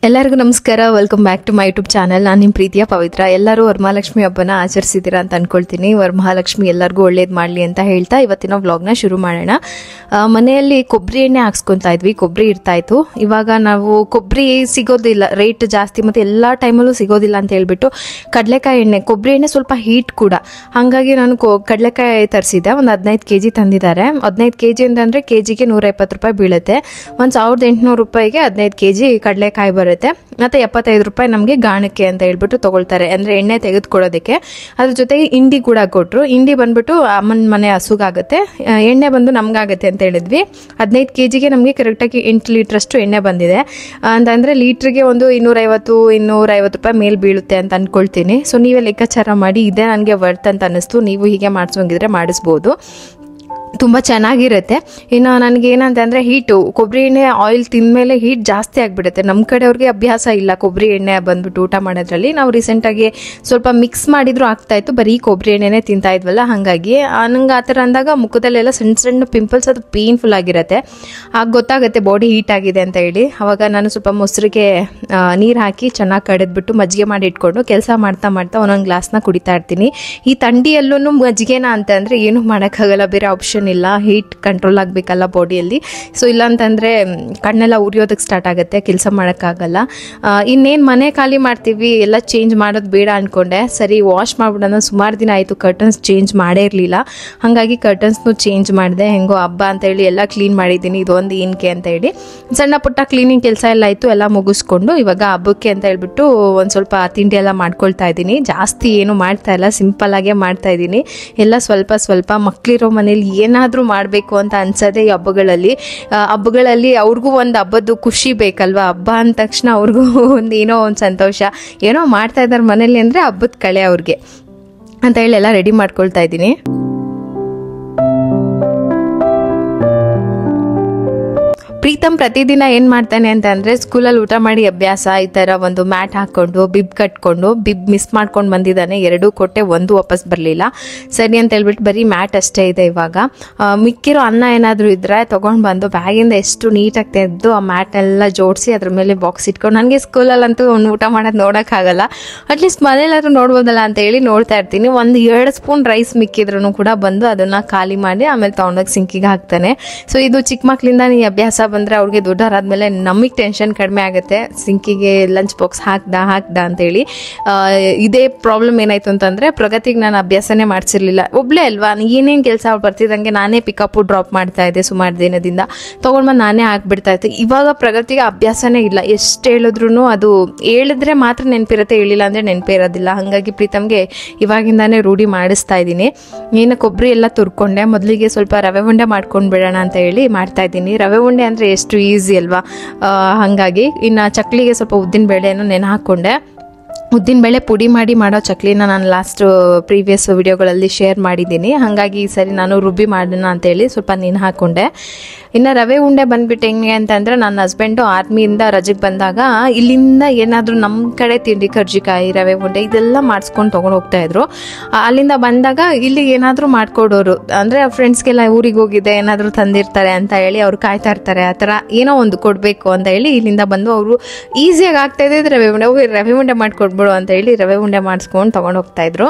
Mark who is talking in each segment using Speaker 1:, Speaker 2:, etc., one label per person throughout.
Speaker 1: ಎಲ್ಲರಿಗೂ ನಮಸ್ಕಾರ. Welcome back to my YouTube channel. ನಾನು ನಿಮ್ಮ ಪ್ರೀತಿಯ ಪವಿತ್ರ. ಎಲ್ಲರೂ ವರಮಹಾಲಕ್ಷ್ಮಿ ಹಬ್ಬನ ಆಚರಿಸಿದ್ದೀರಾ ಅಂತ ಅನ್ಕೊಳ್ತೀನಿ. ವರಮಹಾಲಕ್ಷ್ಮಿ ಎಲ್ಲರಿಗೂ ಒಳ್ಳೇದು ಮಾಡಲಿ ಅಂತ ಹೇಳ್ತಾ ಇವತ್ತಿನ ವ್ಲಾಗ್ನ ಶುರು ಮಾಡೋಣ. ಮನೆಯಲ್ಲಿ ಕೊಬ್ಬರಿ ಎಣ್ಣೆ ಹಾಕ್ಸ್ಕೊತಾ ಇದ್ವಿ, ಕೊಬ್ಬರಿ ಇರ್ತಾ ಇತ್ತು. ಇವಾಗ ನಾವು ಕೊಬ್ಬರಿ ಸಿಗೋದಿಲ್ಲ, ರೇಟ್ ಜಾಸ್ತಿ ಮತ್ತು ಎಲ್ಲ ಟೈಮಲ್ಲೂ ಸಿಗೋದಿಲ್ಲ ಅಂತ ಹೇಳ್ಬಿಟ್ಟು ಕಡಲೆಕಾಯಿ ಎಣ್ಣೆ, ಕೊಬ್ಬರಿ ಎಣ್ಣೆ ಸ್ವಲ್ಪ ಹೀಟ್ ಕೂಡ, ಹಾಗಾಗಿ ನಾನು ಕಡಲೆಕಾಯಿ ತರಿಸಿದ್ದೆ. ಒಂದು 15 kg ತಂದಿದ್ದಾರೆ. 15 kg ಅಂತಂದರೆ ಕೆಜಿಗೆ 120 ರೂಪಾಯಿ ಬೀಳುತ್ತೆ. ಒಂದು 1800 ರೂಪಾಯಿಗೆ 15 kg ಕಡಲೆಕಾಯಿ ಬರುತ್ತೆ. ಮತ್ತೆ 75 ರೂಪಾಯಿ ನಮಗೆ ಗಾಣಕ್ಕೆ ಅಂತ ಹೇಳ್ಬಿಟ್ಟು ತಗೊಳ್ತಾರೆ, ಅಂದ್ರೆ ಎಣ್ಣೆ ತೆಗೆದುಕೊಳ್ಳೋದಕ್ಕೆ. ಅದ್ರ ಜೊತೆಗೆ ಇಂಡಿ ಕೂಡ ಕೊಟ್ಟರು. ಇಂಡಿ ಬಂದ್ಬಿಟ್ಟು ಅಮ್ಮನ ಮನೆ ಹಸುಗಾಗುತ್ತೆ, ಎಣ್ಣೆ ಬಂದು ನಮ್ಗಾಗತ್ತೆ ಅಂತ ಹೇಳಿದ್ವಿ. 15 kgಗೆ ನಮಗೆ ಕರೆಕ್ಟಾಗಿ 8 ಲೀಟರ್ ಅಷ್ಟು ಎಣ್ಣೆ ಬಂದಿದೆ. ಅಂತಂದ್ರೆ ಲೀಟ್ರಿಗೆ ಒಂದು 250 ರೂಪಾಯಿ ಮೇಲ್ ಬೀಳುತ್ತೆ ಅಂತ ಅನ್ಕೊಳ್ತೀನಿ. ಸೊ ನೀವೇ ಲೆಕ್ಕಾಚಾರ ಮಾಡಿ, ಇದೇ ನನಗೆ ವರ್ತ್ ಅಂತ ಅನ್ನಿಸ್ತು. ನೀವು ಹೀಗೆ ಮಾಡಿಸೋಂಗಿದ್ರೆ ಮಾಡಿಸ್ಬೋದು, ತುಂಬ ಚೆನ್ನಾಗಿರುತ್ತೆ. ಇನ್ನು ನನಗೆ ಏನಂತಂದರೆ ಹೀಟು, ಕೊಬ್ಬರಿ ಎಣ್ಣೆ ಆಯಿಲ್ ತಿಂದಮೇಲೆ ಹೀಟ್ ಜಾಸ್ತಿ ಆಗಿಬಿಡುತ್ತೆ. ನಮ್ಮ ಕಡೆಯವ್ರಿಗೆ ಅಭ್ಯಾಸ ಇಲ್ಲ ಕೊಬ್ಬರಿ ಎಣ್ಣೆ ಬಂದ್ಬಿಟ್ಟು ಊಟ ಮಾಡೋದ್ರಲ್ಲಿ. ನಾವು ರೀಸೆಂಟಾಗಿ ಸ್ವಲ್ಪ ಮಿಕ್ಸ್ ಮಾಡಿದ್ರು ಆಗ್ತಾಯಿತ್ತು, ಬರೀ ಕೊಬ್ಬರಿ ಎಣ್ಣೆನೇ ತಿಂತಾ ಇದ್ವಲ್ಲ, ಹಾಗಾಗಿ ನಂಗೆ ಆ ಥರ ಅಂದಾಗ ಮುಖದಲ್ಲೆಲ್ಲ ಸಣ್ಣ ಸಣ್ಣ ಪಿಂಪಲ್ಸ್, ಅದು ಪೇನ್ಫುಲ್ ಆಗಿರುತ್ತೆ. ಆಗ ಗೊತ್ತಾಗುತ್ತೆ ಬಾಡಿ ಹೀಟ್ ಆಗಿದೆ ಅಂತ ಹೇಳಿ. ಆವಾಗ ನಾನು ಸ್ವಲ್ಪ ಮೊಸರಿಗೆ ನೀರು ಹಾಕಿ ಚೆನ್ನಾಗಿ ಕಡೆದ್ಬಿಟ್ಟು ಮಜ್ಜಿಗೆ ಮಾಡಿ ಇಟ್ಕೊಂಡು ಕೆಲಸ ಮಾಡ್ತಾ ಒಂದೊಂದು ಗ್ಲಾಸ್ನ ಕುಡಿತಾ ಇರ್ತೀನಿ. ಈ ಥಂಡಿಯಲ್ಲೂ ಮಜ್ಜಿಗೆನ ಅಂತ ಅಂದರೆ ಏನೂ ಮಾಡೋಕ್ಕಾಗಲ್ಲ, ಬೇರೆ ಆಪ್ಷನ್ ಇಲ್ಲ. ಹೀಟ್ ಕಂಟ್ರೋಲ್ ಆಗಬೇಕಲ್ಲ ಬಾಡಿಯಲ್ಲಿ. ಸೊ ಇಲ್ಲ ಅಂತಂದರೆ ಕಣ್ಣೆಲ್ಲ ಉರಿಯೋದಕ್ಕೆ ಸ್ಟಾರ್ಟ್ ಆಗುತ್ತೆ, ಕೆಲಸ ಮಾಡೋಕ್ಕಾಗಲ್ಲ. ಇನ್ನೇನು ಮನೆ ಖಾಲಿ ಮಾಡ್ತೀವಿ, ಎಲ್ಲ ಚೇಂಜ್ ಮಾಡೋದು ಬೇಡ ಅಂದ್ಕೊಂಡೆ. ಸರಿ ವಾಶ್ ಮಾಡ್ಬಿಡೋಣ, ಸುಮಾರು ದಿನ ಆಯಿತು ಕರ್ಟನ್ಸ್ ಚೇಂಜ್ ಮಾಡೇ ಇರಲಿಲ್ಲ. ಹಾಗಾಗಿ ಕರ್ಟನ್ಸ್ನು ಚೇಂಜ್ ಮಾಡಿದೆ. ಹೆಂಗೋ ಹಬ್ಬ ಅಂತ ಹೇಳಿ ಎಲ್ಲ ಕ್ಲೀನ್ ಮಾಡಿದ್ದೀನಿ, ಇದೊಂದು ಏನಕ್ಕೆ ಅಂತ ಹೇಳಿ ಸಣ್ಣ ಪುಟ್ಟ ಕ್ಲೀನಿಂಗ್ ಕೆಲಸ ಎಲ್ಲ ಆಯಿತು. ಎಲ್ಲ ಮುಗಿಸ್ಕೊಂಡು ಇವಾಗ ಹಬ್ಬಕ್ಕೆ ಅಂತ ಹೇಳ್ಬಿಟ್ಟು ಒಂದು ಸ್ವಲ್ಪ ತಿಂಡಿ ಎಲ್ಲ ಮಾಡ್ಕೊಳ್ತಾ ಇದ್ದೀನಿ. ಜಾಸ್ತಿ ಏನು ಮಾಡ್ತಾ ಇಲ್ಲ, ಸಿಂಪಲ್ ಆಗೇ ಮಾಡ್ತಾ ಇದ್ದೀನಿ. ಎಲ್ಲ ಸ್ವಲ್ಪ ಸ್ವಲ್ಪ ಮಕ್ಕಳಿರೋ ಮನೇಲಿ ಏನಾದರೂ ಮಾಡಬೇಕು ಅಂತ ಅನ್ಸೋದೆ ಈ ಹಬ್ಬಗಳಲ್ಲಿ ಅವ್ರಿಗೂ ಒಂದು ಹಬ್ಬದ್ದು ಖುಷಿ ಬೇಕಲ್ವಾ. ಹಬ್ಬ ಅಂದ ತಕ್ಷಣ ಅವ್ರಿಗೂ ಏನೋ ಒಂದು ಸಂತೋಷ, ಏನೋ ಮಾಡ್ತಾ ಇದ್ದಾರೆ ಮನೇಲಿ ಅಂದರೆ ಹಬ್ಬದ ಕಳೆ ಅವ್ರಿಗೆ ಅಂತ ಹೇಳಿ ಎಲ್ಲ ರೆಡಿ ಮಾಡ್ಕೊಳ್ತಾ ಇದ್ದೀನಿ. ಪ್ರೀತಮ್ ಪ್ರತಿದಿನ ಏನು ಮಾಡ್ತಾನೆ ಅಂತ ಅಂದರೆ, ಸ್ಕೂಲಲ್ಲಿ ಊಟ ಮಾಡಿ ಅಭ್ಯಾಸ, ಈ ಥರ ಒಂದು ಮ್ಯಾಟ್ ಹಾಕ್ಕೊಂಡು ಬಿಬ್ ಕಟ್ಕೊಂಡು, ಬಿಬ್ ಮಿಸ್ ಮಾಡ್ಕೊಂಡು ಬಂದಿದ್ದಾನೆ. 2 ಕೊಟ್ಟೆ, 1 ವಾಪಸ್ ಬರಲಿಲ್ಲ. ಸರಿ ಅಂತ ಹೇಳ್ಬಿಟ್ಟು ಬರೀ ಮ್ಯಾಟ್ ಅಷ್ಟೇ ಇದೆ ಇವಾಗ. ಮಿಕ್ಕಿರೋ ಅನ್ನ ಏನಾದರೂ ಇದ್ದರೆ ತೊಗೊಂಡು ಬಂದು ಬ್ಯಾಗಿಂದ ಎಷ್ಟು ನೀಟಾಗಿ ತೆಗೆದು ಆ ಮ್ಯಾಟೆಲ್ಲ ಜೋಡಿಸಿ ಅದ್ರ ಮೇಲೆ ಬಾಕ್ಸ್ ಇಟ್ಕೊಂಡು, ನನಗೆ ಸ್ಕೂಲಲ್ಲಂತೂ ಒಂದು ಊಟ ಮಾಡೋದು ನೋಡೋಕ್ಕಾಗಲ್ಲ, ಅಟ್ಲೀಸ್ಟ್ ಮನೇಲಾದ್ರೂ ನೋಡ್ಬೋದಲ್ಲ ಅಂತ ಹೇಳಿ ನೋಡ್ತಾ ಇರ್ತೀನಿ. ಒಂದು 2 ಸ್ಪೂನ್ ರೈಸ್ ಮಿಕ್ಕಿದ್ರೂ ಕೂಡ ಬಂದು ಅದನ್ನು ಖಾಲಿ ಮಾಡಿ ಆಮೇಲೆ ತೊಗೊಂಡೋಗಿ ಸಿಂಕಿಗೆ ಹಾಕ್ತಾನೆ. ಸೊ ಇದು ಚಿಕ್ಕ ಮಕ್ಕಳಿಂದ ಈ ಅಭ್ಯಾಸ ಬಂದರೆ ಅವ್ರಿಗೆ ದೊಡ್ಡವರಾದ್ಮೇಲೆ ನಮಗೆ ಟೆನ್ಷನ್ ಕಡಿಮೆ ಆಗುತ್ತೆ. ಸಿಂಕಿಗೆ ಲಂಚ್ ಬಾಕ್ಸ್ ಹಾಕ್ದ ಅಂತೇಳಿ. ಇದೇ ಪ್ರಾಬ್ಲಮ್ ಏನಾಯ್ತು ಅಂತಂದರೆ, ಪ್ರಗತಿಗೆ ನಾನು ಅಭ್ಯಾಸನೇ ಮಾಡಿಸಿರ್ಲಿಲ್ಲ. ಒಬ್ಳೆ ಅಲ್ವಾ, ಏನೇನು ಕೆಲಸ ಅವ್ರು ಬರ್ತಿದ್ದಂಗೆ ನಾನೇ ಪಿಕಪ್ಪು ಡ್ರಾಪ್ ಮಾಡ್ತಾ ಇದ್ದೆ. ಸುಮಾರು ದಿನದಿಂದ ತೊಗೊಂಡ್ಬಂದು ನಾನೇ ಹಾಕ್ಬಿಡ್ತಾ ಇದ್ದೆ. ಇವಾಗ ಪ್ರಗತಿಗೆ ಅಭ್ಯಾಸನೇ ಇಲ್ಲ. ಎಷ್ಟು ಹೇಳಿದ್ರು ಅದು ಹೇಳಿದ್ರೆ ಮಾತ್ರ ನೆನಪಿರುತ್ತೆ, ಹೇಳಿಲ್ಲ ಅಂದರೆ ನೆನಪೇ ಇರೋದಿಲ್ಲ. ಹಾಗಾಗಿ ಪ್ರೀತಮ್ಗೆ ಇವಾಗಿಂದಾನೇ ರೂಢಿ ಮಾಡಿಸ್ತಾ ಇದ್ದೀನಿ. ಏನು ಕೊಬ್ಬರಿ ಎಲ್ಲ ತುರ್ಕೊಂಡೆ, ಮೊದಲಿಗೆ ಸ್ವಲ್ಪ ರವೆ ಉಂಡೆ ಮಾಡ್ಕೊಂಡು ಬಿಡೋಣ ಅಂತ ಹೇಳಿ ಮಾಡ್ತಾ ಇದ್ದೀನಿ. ರವೆ ಉಂಡೆ ಅಂದರೆ ಎಷ್ಟು ಈಸಿ ಅಲ್ವಾ, ಹಾಗಾಗಿ. ಇನ್ನು ಚಕ್ಲಿಗೆ ಸ್ವಲ್ಪ ಉದ್ದಿನ ಬೇಳೆಯನ್ನು ನೆನೆ ಹಾಕ್ಕೊಂಡೆ. ಉದ್ದಿನಬೇಳೆ ಪುಡಿ ಮಾಡಿ ಮಾಡೋ ಚಕ್ಲಿನ ನಾನು ಲಾಸ್ಟ್ ಪ್ರೀವಿಯಸ್ ವಿಡಿಯೋಗಳಲ್ಲಿ ಶೇರ್ ಮಾಡಿದ್ದೀನಿ. ಹಾಗಾಗಿ ಈ ಸರಿ ನಾನು ರುಬ್ಬಿ ಮಾಡೋಣ ಅಂತೇಳಿ ಸ್ವಲ್ಪ ನೆನೆ ಹಾಕ್ಕೊಂಡೆ. ಇನ್ನು ರವೆ ಉಂಡೆ ಬಂದ್ಬಿಟ್ಟು ಹೆಂಗೆ ಅಂತಂದರೆ, ನನ್ನ ಹಸ್ಬೆಂಡು ಆರ್ಮಿಯಿಂದ ರಜೆಗೆ ಬಂದಾಗ ಇಲ್ಲಿಂದ ಏನಾದರೂ ನಮ್ಮ ಕಡೆ ತಿಂಡಿ, ಕರ್ಜಿಕಾಯಿ, ರವೆ ಉಂಡೆ ಇದೆಲ್ಲ ಮಾಡಿಸ್ಕೊಂಡು ತೊಗೊಂಡು ಹೋಗ್ತಾಯಿದ್ರು. ಅಲ್ಲಿಂದ ಬಂದಾಗ ಇಲ್ಲಿ ಏನಾದರೂ ಮಾಡಿಕೊಡೋರು, ಅಂದರೆ ಫ್ರೆಂಡ್ಸ್ಗೆಲ್ಲ ಊರಿಗೆ ಹೋಗಿದೆ ಏನಾದರೂ ತಂದಿರ್ತಾರೆ ಅಂತ ಹೇಳಿ ಅವ್ರು ಕಾಯ್ತಾ ಇರ್ತಾರೆ. ಆ ಥರ ಏನೋ ಒಂದು ಕೊಡಬೇಕು ಅಂತ ಹೇಳಿ ಇಲ್ಲಿಂದ ಬಂದು ಅವರು ಈಸಿಯಾಗಿ ಆಗ್ತಾಯಿದ್ದೆ ರವೆ ಉಂಡೆ ಮಾಡಿಕೊಡ್ಬಿಡು ಅಂತ ಹೇಳಿ ರವೆ ಉಂಡೆ ಮಾಡಿಸ್ಕೊಂಡು ತೊಗೊಂಡು ಹೋಗ್ತಾಯಿದ್ರು.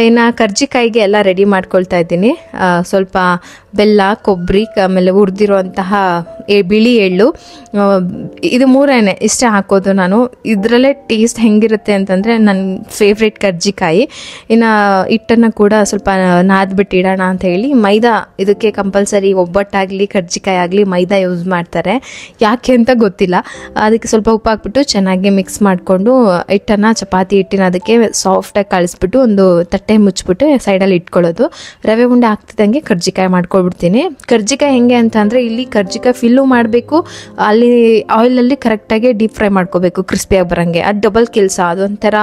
Speaker 1: ಇನ್ನು ಕರ್ಜಿಕಾಯಿಗೆ ಎಲ್ಲ ರೆಡಿ ಮಾಡ್ಕೊಳ್ತಾ ಇದ್ದೀನಿ. ಸ್ವಲ್ಪ ಬೆಲ್ಲ, ಕೊಬ್ಬರಿ, ಆಮೇಲೆ ಹುರಿದಿರುವಂತಹ ಬಿಳಿ ಎಳ್ಳು, ಇದು 3 ಇಷ್ಟೇ ಹಾಕೋದು ನಾನು. ಇದರಲ್ಲೇ ಟೇಸ್ಟ್ ಹೆಂಗಿರುತ್ತೆ ಅಂತಂದರೆ ನನ್ನ ಫೇವ್ರೇಟ್ ಕರ್ಜಿಕಾಯಿ. ಇನ್ನು ಹಿಟ್ಟನ್ನು ಕೂಡ ಸ್ವಲ್ಪ ನಾದ್ಬಿಟ್ಟು ಇಡೋಣ ಅಂತ ಹೇಳಿ ಮೈದಾ, ಇದಕ್ಕೆ ಕಂಪಲ್ಸರಿ ಒಬ್ಬಟ್ಟಾಗಲಿ ಕರ್ಜಿಕಾಯಿ ಆಗಲಿ ಮೈದಾ ಯೂಸ್ ಮಾಡ್ತಾರೆ, ಯಾಕೆ ಅಂತ ಗೊತ್ತಿಲ್ಲ. ಅದಕ್ಕೆ ಸ್ವಲ್ಪ ಉಪ್ಪು ಹಾಕ್ಬಿಟ್ಟು ಚೆನ್ನಾಗಿ ಮಿಕ್ಸ್ ಮಾಡಿಕೊಂಡು ಹಿಟ್ಟನ್ನು ಚಪಾತಿ ಹಿಟ್ಟಿನ ಅದಕ್ಕೆ ಸಾಫ್ಟಾಗಿ ಕಳಿಸ್ಬಿಟ್ಟು ಒಂದು ತಟ್ಟೆ ಮುಚ್ಚಿಬಿಟ್ಟು ಸೈಡಲ್ಲಿ ಇಟ್ಕೊಳ್ಳೋದು. ರವೆ ಉಂಡೆ ಹಾಕ್ತಿದ್ದಂಗೆ ಕರ್ಜಿಕಾಯಿ ಮಾಡ್ಕೊಳ್ಬಿಡ್ತೀನಿ. ಕರ್ಜಿಕಾಯಿ ಹೆಂಗೆ ಅಂತ ಅಂದರೆ, ಇಲ್ಲಿ ಕರ್ಜಿಕಾಯಿ ಫಿಲ್ಲು ಮಾಡಬೇಕು, ಅಲ್ಲಿ ಆಯಿಲಲ್ಲಿ ಕರೆಕ್ಟಾಗಿ ಡೀಪ್ ಫ್ರೈ ಮಾಡ್ಕೋಬೇಕು ಕ್ರಿಸ್ಪಿಯಾಗಿ ಬರೋಂಗೆ. ಅದು ಡಬಲ್ ಕೆಲಸ, ಅದೊಂಥರ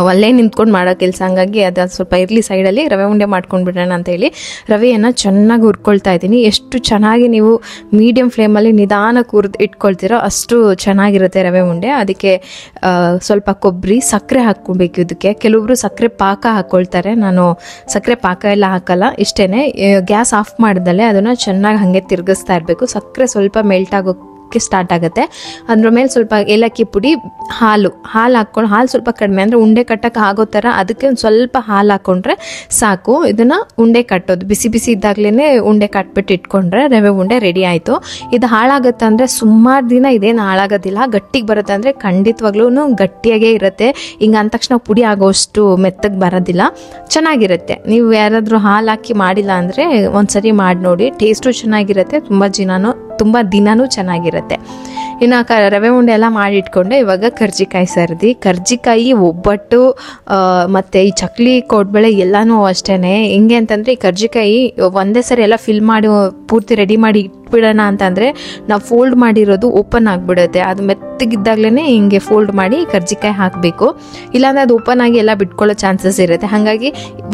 Speaker 1: ಒಳ್ಳೆ ನಿಂತ್ಕೊಂಡು ಮಾಡೋ ಕೆಲಸ. ಹಂಗಾಗಿ ಅದು ಸ್ವಲ್ಪ ಇರಲಿ ಸೈಡಲ್ಲಿ. ರವೆ ಉಂಡೆ ಮಾಡ್ಕೊಂಡು ಬಿಡೋಣ ಅಂತೇಳಿ ರವೆಯನ್ನು ಚೆನ್ನಾಗಿ ಹುರ್ಕೊಳ್ತಾ ಇದ್ದೀನಿ. ಎಷ್ಟು ಚೆನ್ನಾಗಿ ನೀವು ಮೀಡಿಯಮ್ ಫ್ಲೇಮಲ್ಲಿ ನಿಧಾನಕ್ಕೆ ಇಟ್ಕೊಳ್ತೀರೋ ಅಷ್ಟು ಚೆನ್ನಾಗಿರುತ್ತೆ ರವೆ ಉಂಡೆ. ಅದಕ್ಕೆ ಸ್ವಲ್ಪ ಕೊಬ್ಬರಿ, ಸಕ್ಕರೆ ಹಾಕ್ಕೊಬೇಕು. ಇದಕ್ಕೆ ಕೆಲವೊಬ್ರು ಸಕ್ಕರೆ ಪಾಕ ಹಾಕ್ಕೊಳ್ತಾರೆ, ನಾನು ಸಕ್ಕರೆ ಪಾಕ ಎಲ್ಲ ಹಾಕಲ್ಲ. ಇಷ್ಟೇ, ಗ್ಯಾಸ್ ಆಫ್ ಮಾಡ್ದಲ್ಲೇ ಅದನ್ನು ಚೆನ್ನಾಗಿ ಹಾಗೆ ತಿರುಗಿಸ್ತಾ ಇರಬೇಕು. ಸಕ್ಕರೆ ಸ್ವಲ್ಪ ಮೆಲ್ಟ್ ಆಗೋ ಬಿದ್ದೋಗೋಕ್ಕೆ ಸ್ಟಾರ್ಟ್ ಆಗುತ್ತೆ. ಅದ್ರ ಮೇಲೆ ಸ್ವಲ್ಪ ಏಲಕ್ಕಿ ಪುಡಿ, ಹಾಲು ಹಾಕ್ಕೊಂಡು, ಹಾಲು ಸ್ವಲ್ಪ ಕಡಿಮೆ ಅಂದರೆ ಉಂಡೆ ಕಟ್ಟಕ್ಕೆ ಆಗೋ ಥರ ಅದಕ್ಕೆ ಒಂದು ಸ್ವಲ್ಪ ಹಾಲು ಹಾಕ್ಕೊಂಡ್ರೆ ಸಾಕು. ಇದನ್ನು ಉಂಡೆ ಕಟ್ಟೋದು, ಬಿಸಿ ಬಿಸಿ ಇದ್ದಾಗಲೇ ಉಂಡೆ ಕಟ್ಬಿಟ್ಟು ಇಟ್ಕೊಂಡ್ರೆ ರವೆ ಉಂಡೆ ರೆಡಿ ಆಯಿತು. ಇದು ಹಾಳಾಗುತ್ತೆ ಅಂದರೆ ಸುಮಾರು ದಿನ ಇದೇನು ಹಾಳಾಗೋದಿಲ್ಲ, ಗಟ್ಟಿಗೆ ಬರುತ್ತೆ ಅಂದರೆ ಖಂಡಿತವಾಗ್ಲೂ ಗಟ್ಟಿಯಾಗೇ ಇರುತ್ತೆ. ಹಿಂಗೆ ಅಂದ ತಕ್ಷಣ ಪುಡಿ ಆಗೋಷ್ಟು ಮೆತ್ತಗೆ ಬರೋದಿಲ್ಲ, ಚೆನ್ನಾಗಿರುತ್ತೆ. ನೀವು ಯಾರಾದರೂ ಹಾಲು ಹಾಕಿ ಮಾಡಿಲ್ಲ ಅಂದರೆ ಒಂದ್ಸರಿ ಮಾಡಿ ನೋಡಿ, ಟೇಸ್ಟು ಚೆನ್ನಾಗಿರುತ್ತೆ, ತುಂಬ ದಿನವೂ ಚೆನ್ನಾಗಿರುತ್ತೆ. ಇನ್ನು ರವೆ ಉಂಡೆ ಎಲ್ಲ ಮಾಡಿ ಇಟ್ಕೊಂಡೆ. ಇವಾಗ ಕರ್ಜಿಕಾಯಿ, ಒಬ್ಬಟ್ಟು ಮತ್ತು ಈ ಚಕ್ಲಿ, ಕೋಡ್ಬಳೆ ಎಲ್ಲನೂ ಅಷ್ಟೇ. ಹೆಂಗೆ ಅಂತಂದರೆ ಈ ಕರ್ಜಿಕಾಯಿ ಒಂದೇ ಸರಿ ಎಲ್ಲ ಫಿಲ್ ಮಾಡಿ ಪೂರ್ತಿ ರೆಡಿ ಮಾಡಿ ಇಟ್ಬಿಡೋಣ ಅಂತಂದರೆ ನಾವು ಫೋಲ್ಡ್ ಮಾಡಿರೋದು ಓಪನ್ ಆಗಿಬಿಡುತ್ತೆ. ಅದು ಮೆತ್ತಗಿದ್ದಾಗಲೇ ಹಿಂಗೆ ಫೋಲ್ಡ್ ಮಾಡಿ ಕರ್ಜಿಕಾಯಿ ಹಾಕಬೇಕು, ಇಲ್ಲಾಂದರೆ ಅದು ಓಪನ್ ಆಗಿ ಎಲ್ಲ ಬಿಟ್ಕೊಳ್ಳೋ ಚಾನ್ಸಸ್ ಇರುತ್ತೆ. ಹಾಗಾಗಿ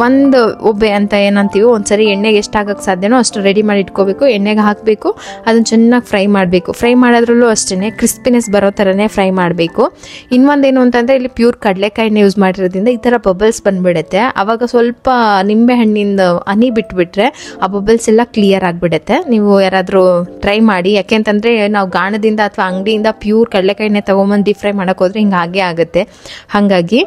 Speaker 1: ಒಂದು ಒಬ್ಬೆ ಅಂತ ಏನಂತೀವೋ ಒಂದ್ಸರಿ ಎಣ್ಣೆಗೆ ಎಷ್ಟು ಹಾಕೋಕ್ಕೆ ಸಾಧ್ಯನೋ ಅಷ್ಟು ರೆಡಿ ಮಾಡಿ ಇಟ್ಕೋಬೇಕು, ಎಣ್ಣೆಗೆ ಹಾಕಬೇಕು, ಅದನ್ನು ಚೆನ್ನಾಗಿ ಫ್ರೈ ಮಾಡಬೇಕು. ಫ್ರೈ ಮಾಡೋದ್ರಲ್ಲೂ ಅಷ್ಟೇ ಕ್ರಿಸ್ಪಿನೆಸ್ ಬರೋ ಥರನೇ ಫ್ರೈ ಮಾಡಬೇಕು. ಇನ್ನೊಂದೇನು ಅಂತಂದರೆ ಇಲ್ಲಿ ಪ್ಯೂರ್ ಕಡಲೆಕಾಯಿನ ಯೂಸ್ ಮಾಡಿರೋದ್ರಿಂದ ಈ ಥರ ಬಬಲ್ಸ್ ಬಂದುಬಿಡುತ್ತೆ. ಆವಾಗ ಸ್ವಲ್ಪ ನಿಂಬೆ ಹಣ್ಣಿಂದ ಹನಿ ಬಿಟ್ಬಿಟ್ರೆ ಆ ಬಬಲ್ಸ್ ಎಲ್ಲ ಕ್ಲಿಯರ್ ಆಗಿಬಿಡುತ್ತೆ. ನೀವು ಯಾರಾದರೂ ಟ್ರೈ ಮಾಡಿ, ಯಾಕೆಂತಂದರೆ ನಾವು ಗಾಣದಿಂದ ಅಥವಾ ಅಂಗಡಿಯಿಂದ ಪ್ಯೂರ್ ಕಡಲೆಕಾಯಿನೇ ತೊಗೊಂಬಂದು ಡೀಪ್ ಫ್ರೈ ಮಾಡೋಕೆ ಹೋದರೆ ಹಿಂಗೆ ಹಾಗೆ ಆಗುತ್ತೆ. ಹಾಗಾಗಿ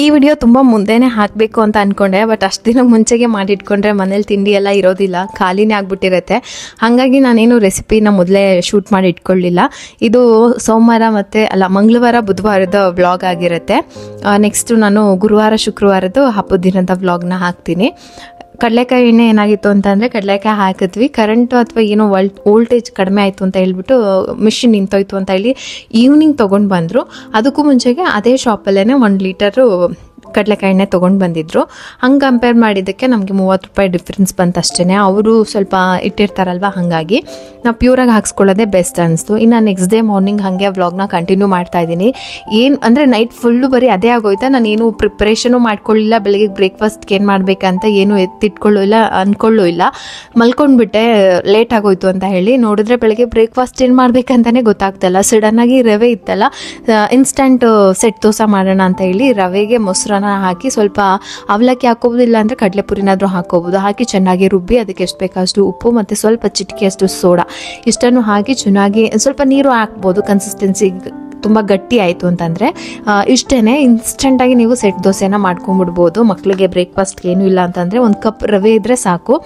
Speaker 1: ಈ ವಿಡಿಯೋ ತುಂಬ ಮುಂದೆನೇ ಹಾಕಬೇಕು ಅಂತ ಅಂದ್ಕೊಂಡೆ, ಬಟ್ ಅಷ್ಟು ದಿನ ಮುಂಚೆಗೆ ಮಾಡಿಟ್ಕೊಂಡ್ರೆ ಮನೇಲಿ ತಿಂಡಿ ಎಲ್ಲ ಇರೋದಿಲ್ಲ, ಖಾಲಿನೇ ಆಗಿಬಿಟ್ಟಿರುತ್ತೆ. ಹಾಗಾಗಿ ನಾನೇನು ರೆಸಿಪಿನ ಮೊದಲೇ ಶೂಟ್ ಮಾಡಿ ಇಟ್ಕೊಳ್ಳಿಲ್ಲ. ಇದು ಮಂಗಳವಾರ ಬುಧವಾರದ ವ್ಲಾಗ್ ಆಗಿರುತ್ತೆ. ನೆಕ್ಸ್ಟು ನಾನು ಗುರುವಾರ ಶುಕ್ರವಾರದ್ದು ಹಬ್ಬದ ದಿನದ ವ್ಲಾಗ್ನ ಹಾಕ್ತೀನಿ. ಕಡಲೆಕಾಯಿ ಎಣ್ಣೆ ಏನಾಗಿತ್ತು ಅಂತಂದರೆ ಕಡಲೆಕಾಯಿ ಹಾಕಿದ್ವಿ, ಕರೆಂಟು ಅಥವಾ ಏನೋ ವೋಲ್ಟೇಜ್ ಕಡಿಮೆ ಆಯಿತು ಅಂತ ಹೇಳ್ಬಿಟ್ಟು ಮಿಷಿನ್ ನಿಂತೋಯ್ತು ಅಂತ ಹೇಳಿ ಈವ್ನಿಂಗ್ ತೊಗೊಂಡು ಬಂದರು. ಅದಕ್ಕೂ ಮುಂಚೆಗೆ ಅದೇ ಶಾಪಲ್ಲೇ 1 ಲೀಟರು ಕಡಲೆಕಾಯಿ ಎಣ್ಣೆ ತೊಗೊಂಡು ಬಂದಿದ್ರು. ಹಂಗೆ ಕಂಪೇರ್ ಮಾಡಿದ್ದಕ್ಕೆ ನಮಗೆ 30 ರೂಪಾಯಿ ಡಿಫ್ರೆನ್ಸ್ ಬಂತು ಅಷ್ಟೇ. ಅವರು ಸ್ವಲ್ಪ ಇಟ್ಟಿರ್ತಾರಲ್ವ, ಹಾಗಾಗಿ ನಾವು ಪ್ಯೂರಾಗಿ ಹಾಕ್ಸ್ಕೊಳ್ಳೋದೇ ಬೆಸ್ಟ್ ಅನಿಸ್ತು. ಇನ್ನು ನೆಕ್ಸ್ಟ್ ಡೇ ಮಾರ್ನಿಂಗ್ ಹಾಗೆ ವ್ಲಾಗ್ನ ಕಂಟಿನ್ಯೂ ಮಾಡ್ತಾಯಿದ್ದೀನಿ. ಏನು ಅಂದರೆ ನೈಟ್ ಫುಲ್ಲು ಬರೀ ಅದೇ ಆಗೋಯ್ತಾ, ನಾನೇನು ಪ್ರಿಪ್ರೇಷನು ಮಾಡ್ಕೊಳ್ಳಿಲ್ಲ. ಬೆಳಗ್ಗೆ ಬ್ರೇಕ್ಫಾಸ್ಟ್ಗೆ ಏನು ಮಾಡಬೇಕಂತ ಏನು ಅಂದ್ಕೊಳ್ಳೂ ಇಲ್ಲ, ಮಲ್ಕೊಂಡ್ಬಿಟ್ಟೆ ಲೇಟ್ ಆಗೋಯ್ತು ಅಂತ ಹೇಳಿ. ನೋಡಿದ್ರೆ ಬೆಳಗ್ಗೆ ಬ್ರೇಕ್ಫಾಸ್ಟ್ ಏನು ಮಾಡಬೇಕಂತಲೇ ಗೊತ್ತಾಗ್ತಲ್ಲ. ಸಡನ್ನಾಗಿ ರವೆ ಇತ್ತಲ್ಲ, ಇನ್ಸ್ಟಂಟ್ ಸೆಟ್ ದೋಸೆ ಮಾಡೋಣ ಅಂತ ಹೇಳಿ ರವೆಗೆ ಮೊಸರನ್ನ ಹಾಕಿ ಸ್ವಲ್ಪ ಅವಲಕ್ಕಿ ಹಾಕೋಬೋದಿಲ್ಲ ಅಂದರೆ ಕಡಲೆಪುರಿನಾದರೂ ಹಾಕೋಬೋದು. ಹಾಕಿ ಚೆನ್ನಾಗಿ ರುಬ್ಬಿ ಅದಕ್ಕೆ ಎಷ್ಟು ಬೇಕಷ್ಟು ಉಪ್ಪು ಮತ್ತು ಸ್ವಲ್ಪ ಚಿಟಿಕೆಯಷ್ಟು ಸೋಡಾ ಇಷ್ಟನ್ನು ಹಾಕಿ ಚೆನ್ನಾಗಿ ಸ್ವಲ್ಪ ನೀರು ಹಾಕ್ಬೋದು. ಕನ್ಸಿಸ್ಟೆನ್ಸಿ ತುಂಬ ಗಟ್ಟಿ ಆಯಿತು ಅಂತಂದರೆ ಇಷ್ಟೇ, ಇನ್ಸ್ಟೆಂಟಾಗಿ ನೀವು ಸೆಟ್ ದೋಸೆನ ಮಾಡ್ಕೊಂಬಿಡ್ಬೋದು. ಮಕ್ಕಳಿಗೆ ಬ್ರೇಕ್ಫಾಸ್ಟ್ಗೆ ಏನೂ ಇಲ್ಲ ಅಂತಂದರೆ 1 ಕಪ್ ರವೆ ಇದ್ದರೆ ಸಾಕು.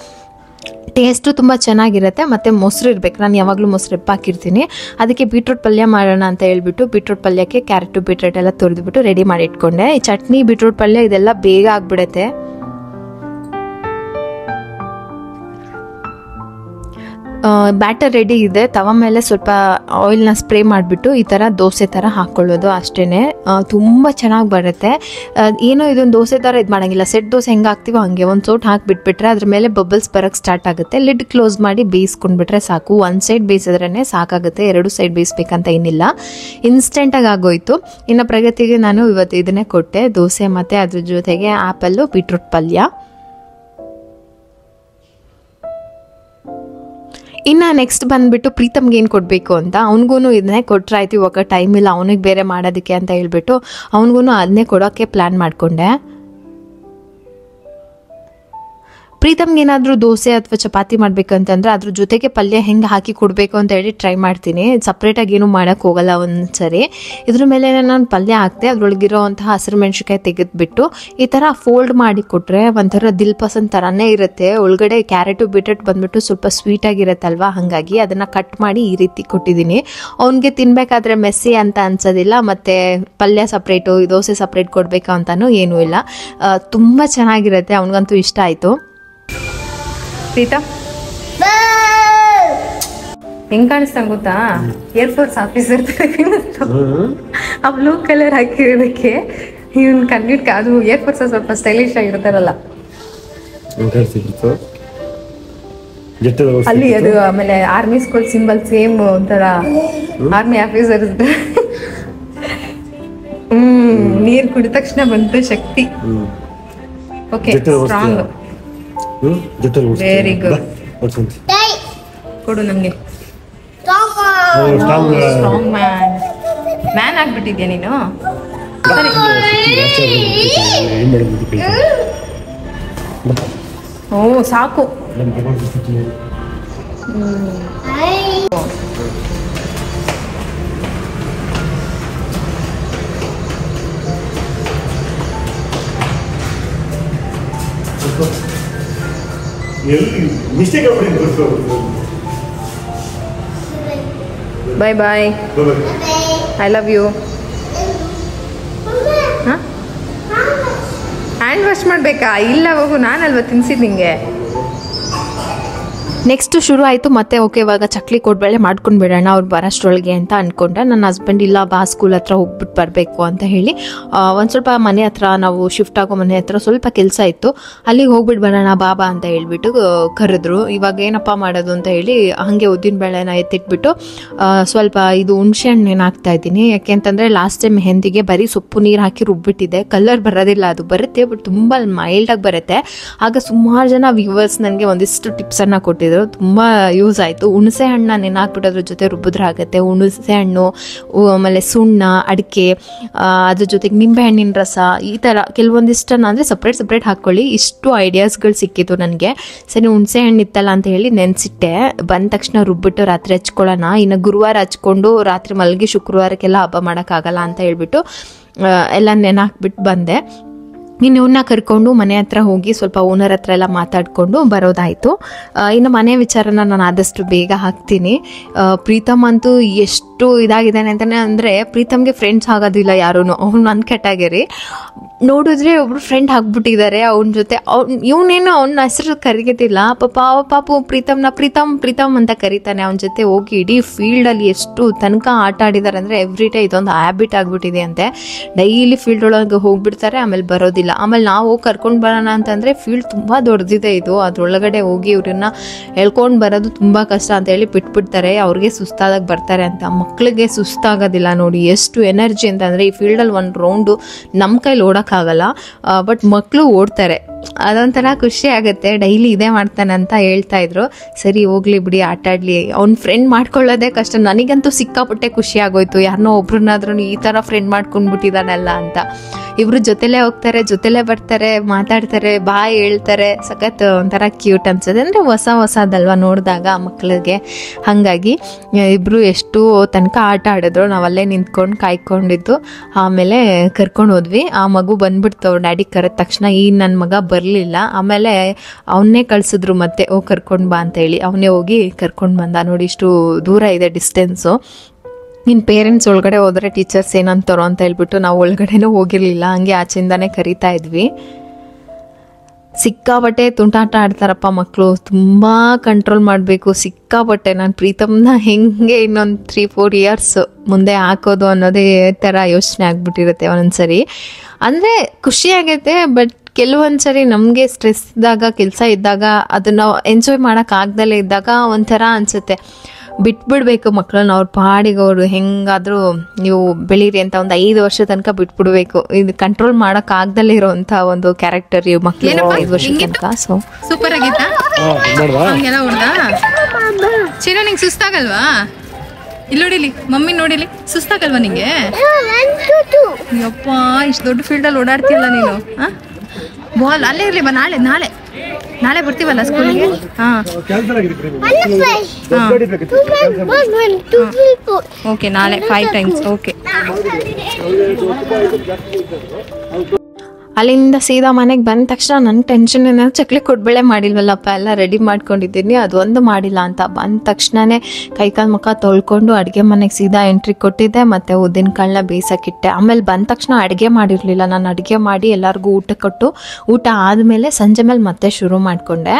Speaker 1: ಟೇಸ್ಟು ತುಂಬ ಚೆನ್ನಾಗಿರುತ್ತೆ. ಮತ್ತು ಮೊಸರು ಇರಬೇಕು, ನಾನು ಯಾವಾಗಲೂ ಮೊಸರು ಹಾಕಿರ್ತೀನಿ. ಅದಕ್ಕೆ ಬೀಟ್ರೂಟ್ ಪಲ್ಯ ಮಾಡೋಣ ಅಂತ ಹೇಳ್ಬಿಟ್ಟು ಬೀಟ್ರೂಟ್ ಪಲ್ಯಕ್ಕೆ ಕ್ಯಾರೆಟು ಬೀಟ್ರೂಟ್ ಎಲ್ಲ ತುರಿದ್ಬಿಟ್ಟು ರೆಡಿ ಮಾಡಿ ಇಟ್ಕೊಂಡೆ. ಈ ಚಟ್ನಿ, ಬೀಟ್ರೂಟ್ ಪಲ್ಯ ಇದೆಲ್ಲ ಬೇಗ ಆಗಿಬಿಡುತ್ತೆ. ಬ್ಯಾಟರ್ ರೆಡಿ ಇದೆ. ತವ ಮೇಲೆ ಸ್ವಲ್ಪ ಆಯಿಲ್ನ ಸ್ಪ್ರೇ ಮಾಡಿಬಿಟ್ಟು ಈ ಥರ ದೋಸೆ ಥರ ಹಾಕ್ಕೊಳ್ಳೋದು ಅಷ್ಟೇ. ತುಂಬ ಚೆನ್ನಾಗಿ ಬರುತ್ತೆ. ಏನೋ ಇದೊಂದು ದೋಸೆ ಥರ ಇದು ಮಾಡೋಂಗಿಲ್ಲ, ಸೆಟ್ ದೋಸೆ ಹೆಂಗೆ ಹಾಕ್ತೀವೋ ಹಾಗೆ ಒಂದು ಸೋಟ್ ಹಾಕಿಬಿಟ್ಬಿಟ್ರೆ ಅದ್ರ ಮೇಲೆ ಬಬಲ್ಸ್ ಬರೋಕ್ಕೆ ಸ್ಟಾರ್ಟ್ ಆಗುತ್ತೆ. ಲಿಡ್ ಕ್ಲೋಸ್ ಮಾಡಿ ಬೇಯಿಸ್ಕೊಂಡ್ಬಿಟ್ರೆ ಸಾಕು. 1 ಸೈಡ್ ಬೇಯಿಸಿದ್ರೇ ಸಾಕಾಗುತ್ತೆ, 2 ಸೈಡ್ ಬೇಯಿಸ್ಬೇಕಂತ ಏನಿಲ್ಲ. ಇನ್ಸ್ಟೆಂಟಾಗಿ ಆಗೋಯ್ತು. ಇನ್ನು ಪ್ರಗತಿಗೆ ನಾನು ಇವತ್ತು ಇದನ್ನೇ ಕೊಟ್ಟೆ, ದೋಸೆ ಮತ್ತು ಅದ್ರ ಜೊತೆಗೆ ಆ್ಯಪಲ್ಲು ಬೀಟ್ರೂಟ್ ಪಲ್ಯ. ಇನ್ನು ನೆಕ್ಸ್ಟ್ ಬಂದುಬಿಟ್ಟು ಪ್ರೀತಮ್ಗೆ ಏನು ಕೊಡಬೇಕು ಅಂತ, ಅವನಿಗೂ ಇದನ್ನೇ ಕೊಟ್ಟರೆ ಆಯ್ತು, ಇವಾಗ ಟೈಮ್ ಇಲ್ಲ ಅವನಿಗೆ ಬೇರೆ ಮಾಡೋದಕ್ಕೆ ಅಂತ ಹೇಳ್ಬಿಟ್ಟು ಅವನಿಗೂ ಅದನ್ನೇ ಕೊಡೋಕ್ಕೆ ಪ್ಲ್ಯಾನ್ ಮಾಡಿಕೊಂಡೆ. ಪ್ರೀತಮ್ಗೆ ಏನಾದರೂ ದೋಸೆ ಅಥವಾ ಚಪಾತಿ ಮಾಡಬೇಕಂತಂದ್ರೆ ಅದ್ರ ಜೊತೆಗೆ ಪಲ್ಯ ಹೆಂಗೆ ಹಾಕಿ ಕೊಡಬೇಕು ಅಂತ ಹೇಳಿ ಟ್ರೈ ಮಾಡ್ತೀನಿ. ಸಪ್ರೇಟಾಗಿ ಏನೂ ಮಾಡೋಕ್ಕೆ ಹೋಗಲ್ಲ ಒಂದ್ಸರಿ. ಇದ್ರ ಮೇಲೆ ನಾನು ಪಲ್ಯ ಹಾಕ್ತೆ, ಅದರೊಳಗಿರೋವಂತಹ ಹಸಿರು ಮೆಣಸಿನ್ಕಾಯಿ ತೆಗೆದುಬಿಟ್ಟು ಈ ಥರ ಫೋಲ್ಡ್ ಮಾಡಿ ಕೊಟ್ಟರೆ ಒಂಥರ ದಿಲ್ ಪಸಂದ್ ಥರನೇ ಇರುತ್ತೆ. ಒಳಗಡೆ ಕ್ಯಾರೆಟು ಬೀಟ್ರೂಟ್ ಬಂದುಬಿಟ್ಟು ಸ್ವಲ್ಪ ಸ್ವೀಟಾಗಿರುತ್ತಲ್ವ, ಹಾಗಾಗಿ ಅದನ್ನು ಕಟ್ ಮಾಡಿ ಈ ರೀತಿ ಕೊಟ್ಟಿದ್ದೀನಿ. ಅವನಿಗೆ ತಿನ್ನಬೇಕಾದ್ರೆ ಮೆಸ್ಸಿ ಅಂತ ಅನ್ಸೋದಿಲ್ಲ, ಮತ್ತು ಪಲ್ಯ ಸಪ್ರೇಟು ದೋಸೆ ಸಪ್ರೇಟ್ ಕೊಡಬೇಕು ಅಂತಲೂ ಏನೂ ಇಲ್ಲ. ತುಂಬ ಚೆನ್ನಾಗಿರುತ್ತೆ, ಅವನಿಗಂತೂ ಇಷ್ಟ ಆಯಿತು. ಪ್ರೀತಮ್ ಹೆಂಗ್ ಕಾಣಿಸ್ತಾನ ಗೊತ್ತಾ, ಏರ್ಫೋರ್ಸ್ ಆಫೀಸರ್ ಆ ಬ್ಲೂ ಕಲರ್ ಹಾಕಿರೋದಕ್ಕೆ ಇವನ್ ಕಂಡಿಡ್ಕ, ಅದು ಏರ್ಫೋರ್ಸ್ ಸ್ವಲ್ಪ ಸ್ಟೈಲಿಶ್ ಆಗಿರ್ತಾರಲ್ಲ ಅಲ್ಲಿ, ಅದು ಆಮೇಲೆ ಆರ್ಮಿ ಸ್ಕೂಲ್ ಸಿಂಬಲ್ ಸೇಮ್ ಒಂಥರ ಆರ್ಮಿ ಆಫೀಸರ್. ನೀರ್ ಕುಡಿದ ತಕ್ಷಣ ಬಂತು ಶಕ್ತಿ. Okay, strong, very good. ಕೊಡು ನಮ್ಗೆ. ಸ್ಟ್ರಾಂಗ್ ಮ್ಯಾನ್ ಆಗ್ಬಿಟ್ಟಿದ್ಯಾ ನೀನು. ಓ ಸಾಕು. Bye bye, I love you. ಹಾಂ, ಹ್ಯಾಂಡ್ ವಾಶ್ ಮಾಡಬೇಕಾ? ಇಲ್ಲ ಹೋಗು, ನಾನಲ್ವ ತಿನ್ಸಿದ್ದು ನಿಂಗೆ. ನೆಕ್ಸ್ಟ್ ಶುರು ಆಯಿತು ಮತ್ತೆ. ಓಕೆ, ಇವಾಗ ಚಕ್ಲಿ ಕೋಡ್ಬಳೆ ಮಾಡ್ಕೊಂಡು ಬಿಡೋಣ ಅವ್ರು ಬರೋಷ್ಟ್ರೊಳಗೆ ಅಂತ ಅಂದ್ಕೊಂಡೆ. ನನ್ನ ಹಸ್ಬೆಂಡ್ ಇಲ್ಲ ಬಾ ಸ್ಕೂಲ್ ಹತ್ರ ಹೋಗ್ಬಿಟ್ಟು ಬರಬೇಕು ಅಂತ ಹೇಳಿ ಒಂದು ಸ್ವಲ್ಪ ಮನೆ ಹತ್ರ, ನಾವು ಶಿಫ್ಟ್ ಆಗೋ ಮನೆ ಹತ್ರ ಸ್ವಲ್ಪ ಕೆಲಸ ಇತ್ತು, ಅಲ್ಲಿಗೆ ಹೋಗ್ಬಿಟ್ಟು ಬರೋಣ ಬಾಬಾ ಅಂತ ಹೇಳ್ಬಿಟ್ಟು ಕರೆದ್ರು. ಇವಾಗ ಏನಪ್ಪ ಮಾಡೋದು ಅಂತ ಹೇಳಿ ಹಾಗೆ ಉದ್ದಿನ ಬೇಳೆನ ಎತ್ತಿಟ್ಬಿಟ್ಟು ಸ್ವಲ್ಪ ಇದು ಹುಣಸೆ ಹಣ್ಣು ಏನಾಗ್ತಾ ಇದ್ದೀನಿ. ಯಾಕೆ ಅಂತಂದರೆ ಲಾಸ್ಟ್ ಟೈಮ್ ಮೆಹಂದಿಗೆ ಬರೀ ಸೊಪ್ಪು ನೀರು ಹಾಕಿ ರುಬ್ಬಿಟ್ಟಿದೆ, ಕಲರ್ ಬರೋದಿಲ್ಲ, ಅದು ಬರುತ್ತೆ ಬಟ್ ತುಂಬ ಮೈಲ್ಡಾಗಿ ಬರುತ್ತೆ. ಆಗ ಸುಮಾರು ಜನ ವ್ಯೂವರ್ಸ್ ನನಗೆ ಒಂದಿಷ್ಟು ಟಿಪ್ಸನ್ನು ಕೊಟ್ಟಿದ್ರು, ತುಂಬ ಯೂಸ್ ಆಯಿತು. ಹುಣಸೆ ಹಣ್ಣು ನೆನಾಕ್ಬಿಟ್ಟು ಅದ್ರ ಜೊತೆ ರುಬ್ಬಿದ್ರೆ ಆಗುತ್ತೆ. ಹುಣಸೆ ಹಣ್ಣು, ಆಮೇಲೆ ಸುಣ್ಣ, ಅಡಿಕೆ, ಅದ್ರ ಜೊತೆಗೆ ನಿಂಬೆ ಹಣ್ಣಿನ ರಸ, ಈ ಥರ ಕೆಲವೊಂದಿಷ್ಟನ್ನು ಅಂದರೆ ಸಪ್ರೇಟ್ ಹಾಕ್ಕೊಳ್ಳಿ. ಇಷ್ಟು ಐಡಿಯಾಸ್ಗಳು ಸಿಕ್ಕಿತ್ತು ನನಗೆ. ಸರಿ ಹುಣಸೆ ಹಣ್ಣು ಇತ್ತಲ್ಲ ಅಂತ ಹೇಳಿ ನೆನೆಸಿಟ್ಟೆ. ಬಂದ ತಕ್ಷಣ ರುಬ್ಬಿಟ್ಟು ರಾತ್ರಿ ಹಚ್ಕೊಳ್ಳೋಣ, ಇನ್ನು ಗುರುವಾರ ಹಚ್ಕೊಂಡು ರಾತ್ರಿ ಮಲಗಿ ಶುಕ್ರವಾರಕ್ಕೆಲ್ಲ ಹಬ್ಬ ಮಾಡೋಕ್ಕಾಗಲ್ಲ ಅಂತ ಹೇಳ್ಬಿಟ್ಟು ಎಲ್ಲ ನೆನಾಕ್ಬಿಟ್ಟು ಬಂದೆ. ಇನ್ನು ಇವನ್ನ ಕರ್ಕೊಂಡು ಮನೆ ಹತ್ರ ಹೋಗಿ ಸ್ವಲ್ಪ ಓನರ್ ಹತ್ರ ಎಲ್ಲ ಮಾತಾಡಿಕೊಂಡು ಬರೋದಾಯಿತು. ಇನ್ನು ಮನೆ ವಿಚಾರನ ನಾನು ಆದಷ್ಟು ಬೇಗ ಹಾಕ್ತೀನಿ. ಪ್ರೀತಮ್ ಅಂತೂ ಎಷ್ಟು ಇದಾಗಿದ್ದಾನೆ ಅಂತಲೇ ಅಂದರೆ, ಪ್ರೀತಮ್ಗೆ ಫ್ರೆಂಡ್ಸ್ ಆಗೋದಿಲ್ಲ ಯಾರೂ. ಅವ್ನು ನನ್ನ ಕೆಟ್ಟಾಗಿರಿ ನೋಡಿದ್ರೆ ಒಬ್ರು ಫ್ರೆಂಡ್ ಆಗ್ಬಿಟ್ಟಿದ್ದಾರೆ ಅವನ ಜೊತೆ. ಇವನೇನು ಅವನ ಹೆಸರು ಕರಿಯೋದಿಲ್ಲ, ಪಾಪು ಪ್ರೀತಮ್ ಅಂತ ಕರೀತಾನೆ. ಅವನ ಜೊತೆ ಹೋಗಿ ಇಡೀ ಫೀಲ್ಡಲ್ಲಿ ಎಷ್ಟು ತನಕ ಆಟ ಆಡಿದ್ದಾರೆ ಅಂದರೆ ಎವ್ರಿ ಡೇ ಇದೊಂದು ಹ್ಯಾಬಿಟ್ ಆಗಿಬಿಟ್ಟಿದೆ ಅಂತೆ. ಡೈಲಿ ಫೀಲ್ಡ್ ಒಳಗೆ ಹೋಗ್ಬಿಡ್ತಾರೆ, ಆಮೇಲೆ ಬರೋದಿಲ್ಲ. ಆಮೇಲೆ ನಾವು ಹೋಗಿ ಕರ್ಕೊಂಡು ಬರೋಣ ಅಂತಂದರೆ ಫೀಲ್ಡ್ ತುಂಬ ದೊಡ್ಡದಿದೆ ಇದು, ಅದರೊಳಗಡೆ ಹೋಗಿ ಇವ್ರನ್ನ ಹೇಳ್ಕೊಂಡು ಬರೋದು ತುಂಬ ಕಷ್ಟ ಅಂತ ಹೇಳಿ ಬಿಟ್ಬಿಡ್ತಾರೆ. ಅವ್ರಿಗೆ ಸುಸ್ತಾದಾಗ ಬರ್ತಾರೆ ಅಂತ. ಮಕ್ಕಳಿಗೆ ಸುಸ್ತಾಗೋದಿಲ್ಲ ನೋಡಿ, ಎಷ್ಟು ಎನರ್ಜಿ ಅಂತಂದರೆ ಈ ಫೀಲ್ಡಲ್ಲಿ ಒಂದು ರೌಂಡು ನಮ್ಮ ಕೈಲಿ ಓಡೋಕ್ಕಾಗಲ್ಲ, ಬಟ್ ಮಕ್ಕಳು ಓಡ್ತಾರೆ. ಅದೊಂಥರ ಖುಷಿ ಆಗುತ್ತೆ. ಡೈಲಿ ಇದೇ ಮಾಡ್ತಾನೆ ಅಂತ ಹೇಳ್ತಾ ಇದ್ರು. ಸರಿ ಹೋಗ್ಲಿ ಬಿಡಿ, ಆಟ ಆಡಲಿ. ಅವ್ನ ಫ್ರೆಂಡ್ ಮಾಡ್ಕೊಳ್ಳೋದೇ ಕಷ್ಟ. ನನಗಂತೂ ಸಿಕ್ಕಾಪಟ್ಟೆ ಖುಷಿ ಆಗೋಯ್ತು, ಯಾರನ್ನೋ ಒಬ್ರನ್ನಾದ್ರೂ ಈ ಥರ ಫ್ರೆಂಡ್ ಮಾಡ್ಕೊಂಡ್ಬಿಟ್ಟಿದ್ದಾನಲ್ಲ ಅಂತ. ಇಬ್ರು ಜೊತೆಲೇ ಹೋಗ್ತಾರೆ, ಜೊತೆಲೇ ಬರ್ತಾರೆ, ಮಾತಾಡ್ತಾರೆ, ಬಾಯ್ ಹೇಳ್ತಾರೆ. ಸಖತ್ ಒಂಥರ ಕ್ಯೂಟ್ ಅನ್ಸುತ್ತೆ. ಅಂದರೆ ಹೊಸದಲ್ವ ನೋಡಿದಾಗ ಮಕ್ಕಳಿಗೆ. ಹಾಗಾಗಿ ಇಬ್ಬರು ಎಷ್ಟು ತನಕ ಆಟ ಆಡಿದ್ರು, ನಾವಲ್ಲೇ ನಿಂತ್ಕೊಂಡು ಕಾಯ್ಕೊಂಡಿದ್ದು. ಆಮೇಲೆ ಕರ್ಕೊಂಡು ಹೋದ್ವಿ. ಆ ಮಗು ಬಂದ್ಬಿಡ್ತು ಅವ್ರ ಡ್ಯಾಡಿ ಕರೆದ ತಕ್ಷಣ. ಈ ನನ್ನ ಮಗ ಬರಲಿಲ್ಲ. ಆಮೇಲೆ ಅವನ್ನೇ ಕಳಿಸಿದ್ರು ಮತ್ತೆ, ಹೋಗಿ ಕರ್ಕೊಂಡು ಬಾ ಅಂತ ಹೇಳಿ. ಅವನೇ ಹೋಗಿ ಕರ್ಕೊಂಡು ಬಂದ. ನೋಡಿ ಇಷ್ಟು ದೂರ ಇದೆ ಡಿಸ್ಟೆನ್ಸು. ನಿನ್ನ ಪೇರೆಂಟ್ಸ್ ಒಳಗಡೆ ಹೋದರೆ ಟೀಚರ್ಸ್ ಏನಂತಾರೋ ಅಂತ ಹೇಳ್ಬಿಟ್ಟು ನಾವು ಒಳಗಡೆನೂ ಹೋಗಿರಲಿಲ್ಲ, ಹಂಗೆ ಆಚೆಯಿಂದಾನೇ ಕರೀತಾ ಇದ್ವಿ. ಸಿಕ್ಕಾಪಟ್ಟೆ ತುಂಟಾಟ ಆಡ್ತಾರಪ್ಪ ಮಕ್ಕಳು, ತುಂಬ ಕಂಟ್ರೋಲ್ ಮಾಡಬೇಕು ಸಿಕ್ಕಾಪಟ್ಟೆ. ನಾನು ಪ್ರೀತಮ್ನ ಹೆಂಗೆ ಇನ್ನೊಂದು 3-4 ಇಯರ್ಸ್ ಮುಂದೆ ಹಾಕೋದು ಅನ್ನೋದೇ ಥರ ಯೋಚನೆ ಆಗ್ಬಿಟ್ಟಿರುತ್ತೆ ಒಂದೊಂದ್ಸರಿ. ಅಂದರೆ ಖುಷಿ ಆಗೈತೆ, ಬಟ್ ಕೆಲವೊಂದ್ಸರಿ ನಮಗೆ ಸ್ಟ್ರೆಸ್ ಇದ್ದಾಗ, ಕೆಲಸ ಇದ್ದಾಗ, ಅದನ್ನು ಎಂಜಾಯ್ ಮಾಡೋಕ್ಕಾಗ್ದಲೇ ಇದ್ದಾಗ ಒಂಥರ ಅನಿಸುತ್ತೆ. ಬಿಟ್ಬಿಡ್ಬೇಕು ಮಕ್ಕಳನ್ನ, ಅವ್ರ ಪಾಡಿಗೆ ಅವರು ಹೆಂಗಾದರೂ ನೀವು ಬೆಳೀರಿ ಅಂತ ಒಂದು 5 ವರ್ಷ ತನಕ ಬಿಟ್ಬಿಡ್ಬೇಕು. ಇದು ಕಂಟ್ರೋಲ್ ಮಾಡೋಕ್ಕಾಗ್ದಲೇ ಇರೋವಂಥ ಒಂದು ಕ್ಯಾರೆಕ್ಟರ್ ಇವ್ ಮಕ್ಕಳು 5 ವರ್ಷ ತನಕ. ಸೊ ಸೂಪರ್ ಆಗಿತ್ತಾ? ಚಿನ್ನ ನಿಂಗೆ ಸುಸ್ತಾಗಲ್ವಾ? ಇಲ್ಲಿ ನೋಡಿಲಿ, ಮಮ್ಮಿ ನೋಡಿಲಿ, ಸುಸ್ತಾಗಲ್ವಾ ನಿಂಗೆ? ಯಪ್ಪ, ಇಷ್ಟು ದೊಡ್ಡ ಫೀಲ್ಡಲ್ಲಿ ಓಡಾಡ್ತೀಯಲ್ಲ ನೀನು. ಬಾಲ್ ಅಲ್ಲೇ ಇರಲಿ ಬಾ, ನಾಳೆ ಬರ್ತೀವಲ್ಲ ಸ್ಕೂಲಿಗೆ. ಓಕೆ, ನಾಳೆ 5 times. ಓಕೆ. ಅಲ್ಲಿಂದ ಸೀದಾ ಮನೆಗೆ ಬಂದ ತಕ್ಷಣ ನನ್ನ ಟೆನ್ಷನ್ ಏನಾದ್ರು ಚಕ್ಲಿ ಕೊಡ್ಬೇಳೆ ಮಾಡಿಲ್ವಲ್ಲಪ್ಪ, ಎಲ್ಲ ರೆಡಿ ಮಾಡ್ಕೊಂಡಿದ್ದೀನಿ, ಅದೊಂದು ಮಾಡಿಲ್ಲ ಅಂತ. ಬಂದ ತಕ್ಷಣವೇ ಕೈಕಾಲು ಮುಖ ತೊಳ್ಕೊಂಡು ಅಡುಗೆ ಮನೆಗೆ ಸೀದಾ ಎಂಟ್ರಿ ಕೊಟ್ಟಿದ್ದೆ, ಮತ್ತು ಉದ್ದಿನ ಕಾಳನ್ನ ಬೇಯಿಸೋಕ್ಕಿಟ್ಟೆ. ಆಮೇಲೆ ಬಂದ ತಕ್ಷಣ ಅಡುಗೆ ಮಾಡಿರಲಿಲ್ಲ. ನಾನು ಅಡುಗೆ ಮಾಡಿ ಎಲ್ಲರಿಗೂ ಊಟ ಕೊಟ್ಟು, ಊಟ ಆದಮೇಲೆ ಸಂಜೆ ಮೇಲೆ ಮತ್ತೆ ಶುರು ಮಾಡಿಕೊಂಡೆ.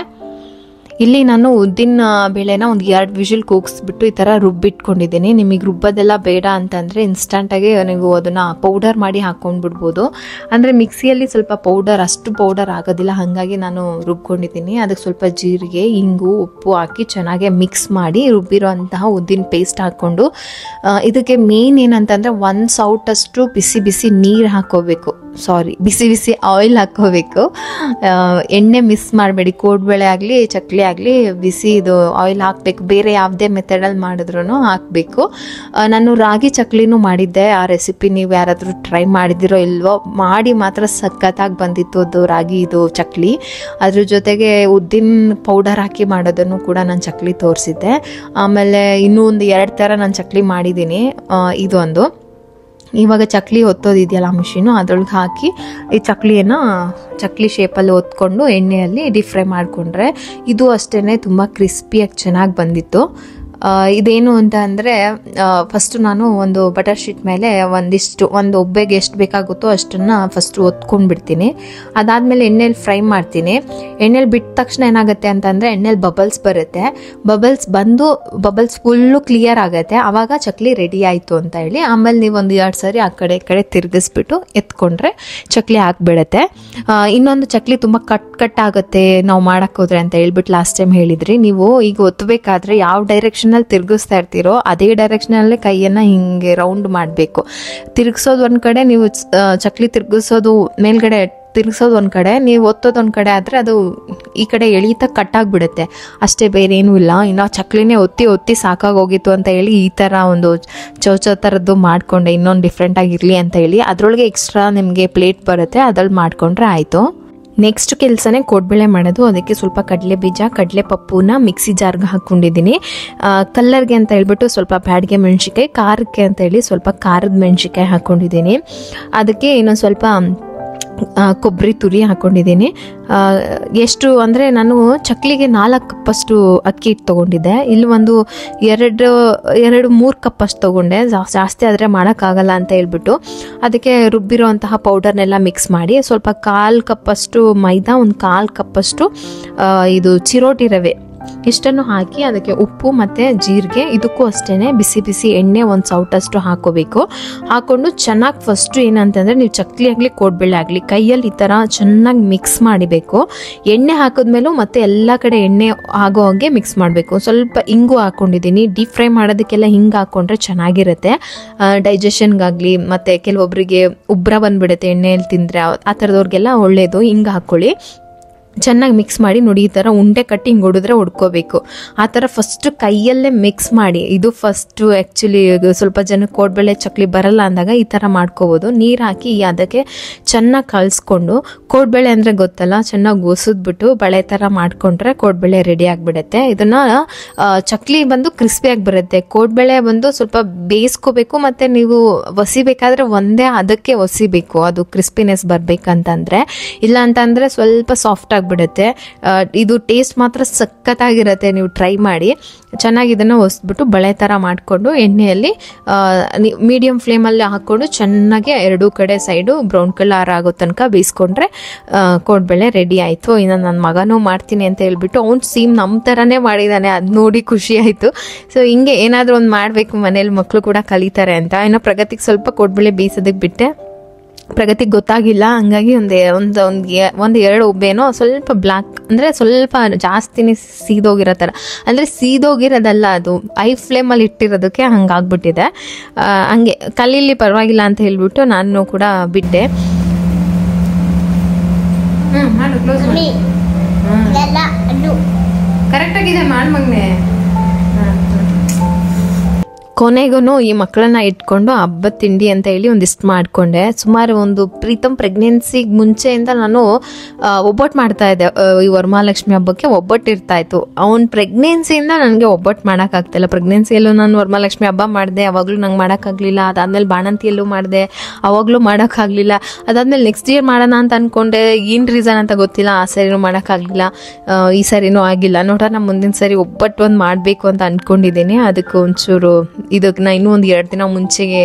Speaker 1: ಇಲ್ಲಿ ನಾನು ಉದ್ದಿನ ಬೇಳೆನ ಒಂದು 2 ವಿಷಲ್ ಕೂಗಿಸ್ಬಿಟ್ಟು ಈ ಥರ ರುಬ್ಬಿಟ್ಕೊಂಡಿದ್ದೀನಿ. ನಿಮಗೆ ರುಬ್ಬೋದೆಲ್ಲ ಬೇಡ ಅಂತಂದರೆ ಇನ್ಸ್ಟಂಟಾಗಿ ನೀವು ಅದನ್ನು ಪೌಡರ್ ಮಾಡಿ ಹಾಕ್ಕೊಂಡ್ಬಿಡ್ಬೋದು. ಅಂದರೆ ಮಿಕ್ಸಿಯಲ್ಲಿ ಸ್ವಲ್ಪ ಅಷ್ಟು ಪೌಡರ್ ಆಗೋದಿಲ್ಲ, ಹಾಗಾಗಿ ನಾನು ರುಬ್ಕೊಂಡಿದ್ದೀನಿ. ಅದಕ್ಕೆ ಸ್ವಲ್ಪ ಜೀರಿಗೆ, ಇಂಗು, ಉಪ್ಪು ಹಾಕಿ ಚೆನ್ನಾಗಿ ಮಿಕ್ಸ್ ಮಾಡಿ ರುಬ್ಬಿರೋ ಅಂತಹ ಉದ್ದಿನ ಪೇಸ್ಟ್ ಹಾಕ್ಕೊಂಡು, ಇದಕ್ಕೆ ಮೇನ್ ಏನಂತಂದರೆ 1 ಸೌಟಷ್ಟು ಬಿಸಿ ನೀರು ಹಾಕ್ಕೋಬೇಕು. ಬಿಸಿ ಆಯಿಲ್ ಹಾಕ್ಕೋಬೇಕು. ಎಣ್ಣೆ ಮಿಸ್ ಮಾಡಬೇಡಿ. ಕೋಡ್ಬೇಳೆ ಆಗಲಿ ಚಕ್ಲಿ ಆಗಲಿ ಬಿಸಿ ಇದು ಆಯಿಲ್ ಹಾಕಬೇಕು. ಬೇರೆ ಯಾವುದೇ ಮೆಥಡಲ್ಲಿ ಮಾಡಿದ್ರೂ ಹಾಕಬೇಕು. ನಾನು ರಾಗಿ ಚಕ್ಲಿನೂ ಮಾಡಿದ್ದೆ. ಆ ರೆಸಿಪಿ ನೀವು ಯಾರಾದರೂ ಟ್ರೈ ಮಾಡಿದಿರೋ ಇಲ್ವೋ, ಮಾಡಿ ಮಾತ್ರ ಸಖತ್ತಾಗಿ ಬಂದಿತ್ತು ಅದು ರಾಗಿ ಇದು ಚಕ್ಲಿ. ಅದ್ರ ಜೊತೆಗೆ ಉದ್ದಿನ ಪೌಡರ್ ಹಾಕಿ ಮಾಡೋದನ್ನು ಕೂಡ ನಾನು ಚಕ್ಲಿ ತೋರಿಸಿದ್ದೆ. ಆಮೇಲೆ ಇನ್ನೂ ಒಂದು 2 ಥರ ನಾನು ಚಕ್ಲಿ ಮಾಡಿದ್ದೀನಿ. ಇದೊಂದು ಇವಾಗ ಚಕ್ಲಿ ಒತ್ತೋದಿದೆಯಲ್ಲ ಮಿಷಿನು, ಅದ್ರೊಳಗೆ ಹಾಕಿ ಈ ಚಕ್ಲಿ ಶೇಪಲ್ಲಿ ಒತ್ಕೊಂಡು ಎಣ್ಣೆಯಲ್ಲಿ ಡೀಪ್ ಫ್ರೈ ಮಾಡಿಕೊಂಡ್ರೆ ಇದು ಅಷ್ಟೇ ತುಂಬ ಕ್ರಿಸ್ಪಿಯಾಗಿ ಚೆನ್ನಾಗಿ ಬಂದಿತ್ತು. ಇದೇನು ಅಂತ ಅಂದರೆ ಫಸ್ಟು ನಾನು ಒಂದು ಬಟರ್ ಶೀಟ್ ಮೇಲೆ ಒಂದು ಒಬ್ಬೆಗೆ ಎಷ್ಟು ಬೇಕಾಗುತ್ತೋ ಅಷ್ಟನ್ನು ಫಸ್ಟು ಒತ್ಕೊಂಡು ಬಿಡ್ತೀನಿ. ಅದಾದಮೇಲೆ ಎಣ್ಣೆಲಿ ಫ್ರೈ ಮಾಡ್ತೀನಿ. ಎಣ್ಣೆಲಿ ಬಿಟ್ಟ ತಕ್ಷಣ ಏನಾಗುತ್ತೆ ಅಂತಂದರೆ ಎಣ್ಣೆಲಿ ಬಬಲ್ಸ್ ಬರುತ್ತೆ. ಬಬಲ್ಸ್ ಫುಲ್ಲು ಕ್ಲಿಯರ್ ಆಗುತ್ತೆ. ಆವಾಗ ಚಕ್ಲಿ ರೆಡಿ ಆಯಿತು ಅಂತ ಹೇಳಿ ಆಮೇಲೆ ನೀವು ಒಂದು 2 ಸಾರಿ ಆ ಕಡೆ ಈ ಕಡೆ ತಿರುಗಿಸ್ಬಿಟ್ಟು ಎತ್ಕೊಂಡ್ರೆ ಚಕ್ಲಿ ಹಾಕ್ಬಿಡತ್ತೆ. ಇನ್ನೊಂದು ಚಕ್ಲಿ ತುಂಬ ಕಟ್ ಆಗುತ್ತೆ ನಾವು ಮಾಡೋಕ್ಕೆ ಹೋದ್ರೆ ಅಂತ ಹೇಳ್ಬಿಟ್ಟು ಲಾಸ್ಟ್ ಟೈಮ್ ಹೇಳಿದ್ರಿ. ನೀವು ಈಗ ಒತ್ತಬೇಕಾದ್ರೆ ಯಾವ ಡೈರೆಕ್ಷನ್ ತಿರುಗಿಸ್ತಾ ಇರ್ತೀರೋ ಅದೇ ಡೈರೆಕ್ಷನಲ್ಲೇ ಕೈಯನ್ನು ಹಿಂಗೆ ರೌಂಡ್ ಮಾಡಬೇಕು. ತಿರುಗಿಸೋದು ಒಂದು ಕಡೆ, ನೀವು ಚಕ್ಲಿ ತಿರುಗಿಸೋದು ಮೇಲ್ಗಡೆ ತಿರುಗಿಸೋದು ಒಂದು ಕಡೆ, ನೀವು ಒತ್ತೋದು ಒಂದು ಕಡೆ ಆದರೆ ಅದು ಈ ಕಡೆ ಎಳೀತಾ ಕಟ್ಟಾಗ್ಬಿಡುತ್ತೆ ಅಷ್ಟೇ, ಬೇರೆ ಏನೂ ಇಲ್ಲ. ಇನ್ನು ಚಕ್ಲಿನೇ ಒತ್ತಿ ಸಾಕಾಗೋಗಿತ್ತು ಅಂತ ಹೇಳಿ ಈ ಥರ ಒಂದು ಚೌಚೌ ಥರದ್ದು ಮಾಡಿಕೊಂಡೆ, ಇನ್ನೊಂದು ಡಿಫ್ರೆಂಟ್ ಆಗಿರಲಿ ಅಂತ ಹೇಳಿ. ಅದರೊಳಗೆ ಎಕ್ಸ್ಟ್ರಾ ನಿಮಗೆ ಪ್ಲೇಟ್ ಬರುತ್ತೆ, ಅದ್ರಲ್ಲಿ ಮಾಡಿಕೊಂಡ್ರೆ ಆಯಿತು. ನೆಕ್ಸ್ಟ್ ಕೆಲಸನೇ ಕೋಡ್ಬೇಳೆ ಮಾಡೋದು. ಅದಕ್ಕೆ ಸ್ವಲ್ಪ ಕಡಲೆ ಬೀಜ, ಕಡಲೆ ಪಪ್ಪುನ ಮಿಕ್ಸಿ ಜಾರ್ಗೆ ಹಾಕ್ಕೊಂಡಿದ್ದೀನಿ. ಕಲ್ಲರ್ಗೆ ಅಂತ ಹೇಳ್ಬಿಟ್ಟು ಸ್ವಲ್ಪ ಬ್ಯಾಡಿಗೆ ಮೆಣಸಿಕಾಯಿ, ಖಾರಕ್ಕೆ ಅಂತ ಹೇಳಿ ಸ್ವಲ್ಪ ಖಾರದ ಮೆಣಸಿಕಾಯಿ ಹಾಕ್ಕೊಂಡಿದ್ದೀನಿ. ಅದಕ್ಕೆ ಇನ್ನೊಂದು ಸ್ವಲ್ಪ ಕೊಬ್ಬರಿ ತುರಿ ಹಾಕ್ಕೊಂಡಿದ್ದೀನಿ. ಎಷ್ಟು ಅಂದರೆ ನಾನು ಚಕ್ಲಿಗೆ 4 ಕಪ್ಪಷ್ಟು ಅಕ್ಕಿ ಹಿಟ್ಟು ತೊಗೊಂಡಿದ್ದೆ. ಇಲ್ಲಿ ಒಂದು 2-3 ಕಪ್ಪಷ್ಟು ತೊಗೊಂಡೆ. ಜಾಸ್ತಿ ಆದರೆ ಮಾಡೋಕ್ಕಾಗಲ್ಲ ಅಂತ ಹೇಳ್ಬಿಟ್ಟು ಅದಕ್ಕೆ ರುಬ್ಬಿರೋಂತಹ ಪೌಡರ್ನೆಲ್ಲ ಮಿಕ್ಸ್ ಮಾಡಿ ಸ್ವಲ್ಪ 1/4 ಕಪ್ಪಷ್ಟು ಮೈದಾ, ಒಂದು 1/4 ಕಪ್ಪಷ್ಟು ಇದು ಚಿರೋಟಿ ರವೆ ಇಷ್ಟನ್ನು ಹಾಕಿ ಅದಕ್ಕೆ ಉಪ್ಪು ಮತ್ತು ಜೀರಿಗೆ, ಇದಕ್ಕೂ ಅಷ್ಟೇ ಬಿಸಿ ಎಣ್ಣೆ ಒಂದು ಸೌಟಷ್ಟು ಹಾಕೋಬೇಕು. ಹಾಕ್ಕೊಂಡು ಚೆನ್ನಾಗಿ ಫಸ್ಟು ಏನಂತಂದರೆ ನೀವು ಚಕ್ಲಿ ಆಗಲಿ ಕೋಡ್ಬೇಳೆ ಆಗಲಿ ಕೈಯಲ್ಲಿ ಈ ಥರ ಚೆನ್ನಾಗಿ ಮಿಕ್ಸ್ ಮಾಡಿಬೇಕು. ಎಣ್ಣೆ ಹಾಕಿದ್ಮೇಲೂ ಮತ್ತು ಎಲ್ಲ ಕಡೆ ಎಣ್ಣೆ ಆಗೋ ಹಾಗೆ ಮಿಕ್ಸ್ ಮಾಡಬೇಕು. ಸ್ವಲ್ಪ ಹಿಂಗು ಹಾಕ್ಕೊಂಡಿದ್ದೀನಿ. ಡೀಪ್ ಫ್ರೈ ಮಾಡೋದಕ್ಕೆಲ್ಲ ಹಿಂಗೆ ಹಾಕ್ಕೊಂಡ್ರೆ ಚೆನ್ನಾಗಿರುತ್ತೆ ಡೈಜೆಷನ್ಗಾಗಲಿ. ಮತ್ತು ಕೆಲವೊಬ್ಬರಿಗೆ ಉಬ್ರ ಬಂದುಬಿಡುತ್ತೆ ಎಣ್ಣೆಯಲ್ಲಿ ತಿಂದರೆ, ಆ ಥರದವ್ರಿಗೆಲ್ಲ ಒಳ್ಳೆಯದು. ಹಿಂಗೆ ಹಾಕ್ಕೊಳ್ಳಿ. ಚೆನ್ನಾಗಿ ಮಿಕ್ಸ್ ಮಾಡಿ ನೋಡಿ, ಈ ಥರ ಉಂಡೆ ಕಟ್ಟಿ ಹಿಂಗೆ ಹೊಡಿದ್ರೆ ಹೊಡ್ಕೋಬೇಕು. ಆ ಥರ ಫಸ್ಟು ಕೈಯಲ್ಲೇ ಮಿಕ್ಸ್ ಮಾಡಿ. ಇದು ಫಸ್ಟು ಆ್ಯಕ್ಚುಲಿ ಸ್ವಲ್ಪ ಜನಕ್ಕೆ ಕೋಡ್ಬೇಳೆ ಚಕ್ಲಿ ಬರಲ್ಲ ಅಂದಾಗ ಈ ಥರ ಮಾಡ್ಕೋಬೋದು. ನೀರು ಹಾಕಿ ಅದಕ್ಕೆ ಚೆನ್ನಾಗಿ ಕಲಿಸ್ಕೊಂಡು, ಕೋಡ್ಬೇಳೆ ಅಂದರೆ ಗೊತ್ತಲ್ಲ, ಚೆನ್ನಾಗಿ ಒಸಿದ್ಬಿಟ್ಟು ಬಳೆ ಥರ ಮಾಡಿಕೊಂಡ್ರೆ ಕೋಡ್ಬೇಳೆ ರೆಡಿ ಆಗಿಬಿಡುತ್ತೆ. ಇದನ್ನು ಚಕ್ಲಿ ಬಂದು ಕ್ರಿಸ್ಪಿಯಾಗಿ ಬರುತ್ತೆ. ಕೋಡ್ಬೇಳೆ ಬಂದು ಸ್ವಲ್ಪ ಬೇಯಿಸ್ಕೋಬೇಕು, ಮತ್ತು ನೀವು ಒಸಿಬೇಕಾದ್ರೆ ಒಂದೇ ಅದಕ್ಕೆ ಒಸಿಬೇಕು, ಅದು ಕ್ರಿಸ್ಪಿನೆಸ್ ಬರಬೇಕಂತಂದರೆ. ಇಲ್ಲ ಅಂತಂದರೆ ಸ್ವಲ್ಪ ಸಾಫ್ಟಾಗಿ ಬಿಡುತ್ತೆ. ಇದು ಟೇಸ್ಟ್ ಮಾತ್ರ ಸಖತ್ತಾಗಿರುತ್ತೆ. ನೀವು ಟ್ರೈ ಮಾಡಿ. ಚೆನ್ನಾಗಿ ಇದನ್ನು ಒಸ್ಬಿಟ್ಟು ಬಳೆ ಥರ ಮಾಡಿಕೊಂಡು ಎಣ್ಣೆಯಲ್ಲಿ ಮೀಡಿಯಂ ಫ್ಲೇಮಲ್ಲಿ ಹಾಕ್ಕೊಂಡು ಚೆನ್ನಾಗಿ 2 ಕಡೆ ಸೈಡು ಬ್ರೌನ್ ಕಲರ್ ಆಗೋ ತನಕ ಬೇಯಿಸ್ಕೊಂಡ್ರೆ ಕೋಡ್ಬೇಳೆ ರೆಡಿ ಆಯಿತು. ಇನ್ನು ನನ್ನ ಮಗನೂ ಮಾಡ್ತೀನಿ ಅಂತ ಹೇಳ್ಬಿಟ್ಟು ಅವ್ನು ಸೇಮ್ ನಮ್ಮ ಥರನೇ ಮಾಡಿದ್ದಾನೆ. ಅದು ನೋಡಿ ಖುಷಿ ಆಯಿತು. ಸೊ ಹಿಂಗೆ ಏನಾದರೂ ಒಂದು ಮಾಡಬೇಕು, ಮನೇಲಿ ಮಕ್ಕಳು ಕೂಡ ಕಲಿತಾರೆ ಅಂತ. ಇನ್ನು ಪ್ರಗತಿಗೆ ಸ್ವಲ್ಪ ಕೋಡ್ಬೇಳೆ ಬೇಯಿಸೋದಕ್ಕೆ ಬಿಟ್ಟೆ. ಪ್ರಗತಿಗೆ ಗೊತ್ತಾಗಿಲ್ಲ, ಹಂಗಾಗಿ ಒಂದು 2 ಉಬ್ಬೇನೋ ಸ್ವಲ್ಪ ಬ್ಲ್ಯಾಕ್ ಅಂದರೆ ಸ್ವಲ್ಪ ಜಾಸ್ತಿನೇ ಸೀದೋಗಿರೋ ಥರ, ಅಂದರೆ ಸೀದೋಗಿರೋದಲ್ಲ, ಅದು ಐ ಫ್ಲೇಮಲ್ಲಿ ಇಟ್ಟಿರೋದಕ್ಕೆ ಹಂಗಾಗ್ಬಿಟ್ಟಿದೆ. ಹಂಗೆ ಕಲೀಲಿ ಪರವಾಗಿಲ್ಲ ಅಂತ ಹೇಳ್ಬಿಟ್ಟು ನಾನು ಕೂಡ ಬಿಟ್ಟೆ. ಕರೆಕ್ಟಾಗಿದೆ, ಮಾಡಿ ಮಗನೆ. ಕೊನೆಗೂ ಈ ಮಕ್ಕಳನ್ನ ಇಟ್ಕೊಂಡು ಹಬ್ಬದ ತಿಂಡಿ ಅಂತ ಹೇಳಿ ಒಂದಿಷ್ಟು ಮಾಡಿಕೊಂಡೆ. ಸುಮಾರು ಒಂದು ಪ್ರೀತಮ್ ಪ್ರೆಗ್ನೆನ್ಸಿಗೆ ಮುಂಚೆಯಿಂದ ನಾನು ಒಬ್ಬಟ್ಟು ಮಾಡ್ತಾ ಇದ್ದೆ. ಈ ವರಮಹಾಲಕ್ಷ್ಮಿ ಹಬ್ಬಕ್ಕೆ ಒಬ್ಬಟ್ಟು ಇರ್ತಾಯಿತ್ತು. ಅವ್ನ ಪ್ರೆಗ್ನೆನ್ಸಿಯಿಂದ ನನಗೆ ಒಬ್ಬಟ್ಟು ಮಾಡೋಕ್ಕಾಗ್ತಿಲ್ಲ. ಪ್ರೆಗ್ನೆನ್ಸಿಯಲ್ಲೂ ನಾನು ವರಮಹಾಲಕ್ಷ್ಮಿ ಹಬ್ಬ ಮಾಡಿದೆ, ಅವಾಗಲೂ ನಂಗೆ ಮಾಡೋಕ್ಕಾಗಲಿಲ್ಲ. ಅದಾದಮೇಲೆ ಬಾಣಂತಿಯಲ್ಲೂ ಮಾಡಿದೆ, ಅವಾಗಲೂ ಮಾಡೋಕ್ಕಾಗಲಿಲ್ಲ. ಅದಾದಮೇಲೆ ನೆಕ್ಸ್ಟ್ ಇಯರ್ ಮಾಡೋಣ ಅಂತ ಅಂದ್ಕೊಂಡೆ. ಏನು ರೀಸನ್ ಅಂತ ಗೊತ್ತಿಲ್ಲ, ಆ ಸರಿನೂ ಮಾಡೋಕ್ಕಾಗಲಿಲ್ಲ, ಈ ಸರಿನೂ ಆಗಿಲ್ಲ. ನೋಡೋಣ ಮುಂದಿನ ಸರಿ ಒಬ್ಬಟ್ಟು ಒಂದು ಮಾಡಬೇಕು ಅಂತ ಅಂದ್ಕೊಂಡಿದ್ದೀನಿ. ಅದಕ್ಕೆ ಒಂಚೂರು ಇದಕ್ಕೆ ನಾನು ಇನ್ನೂ ಒಂದು 2 ದಿನ ಮುಂಚೆಗೆ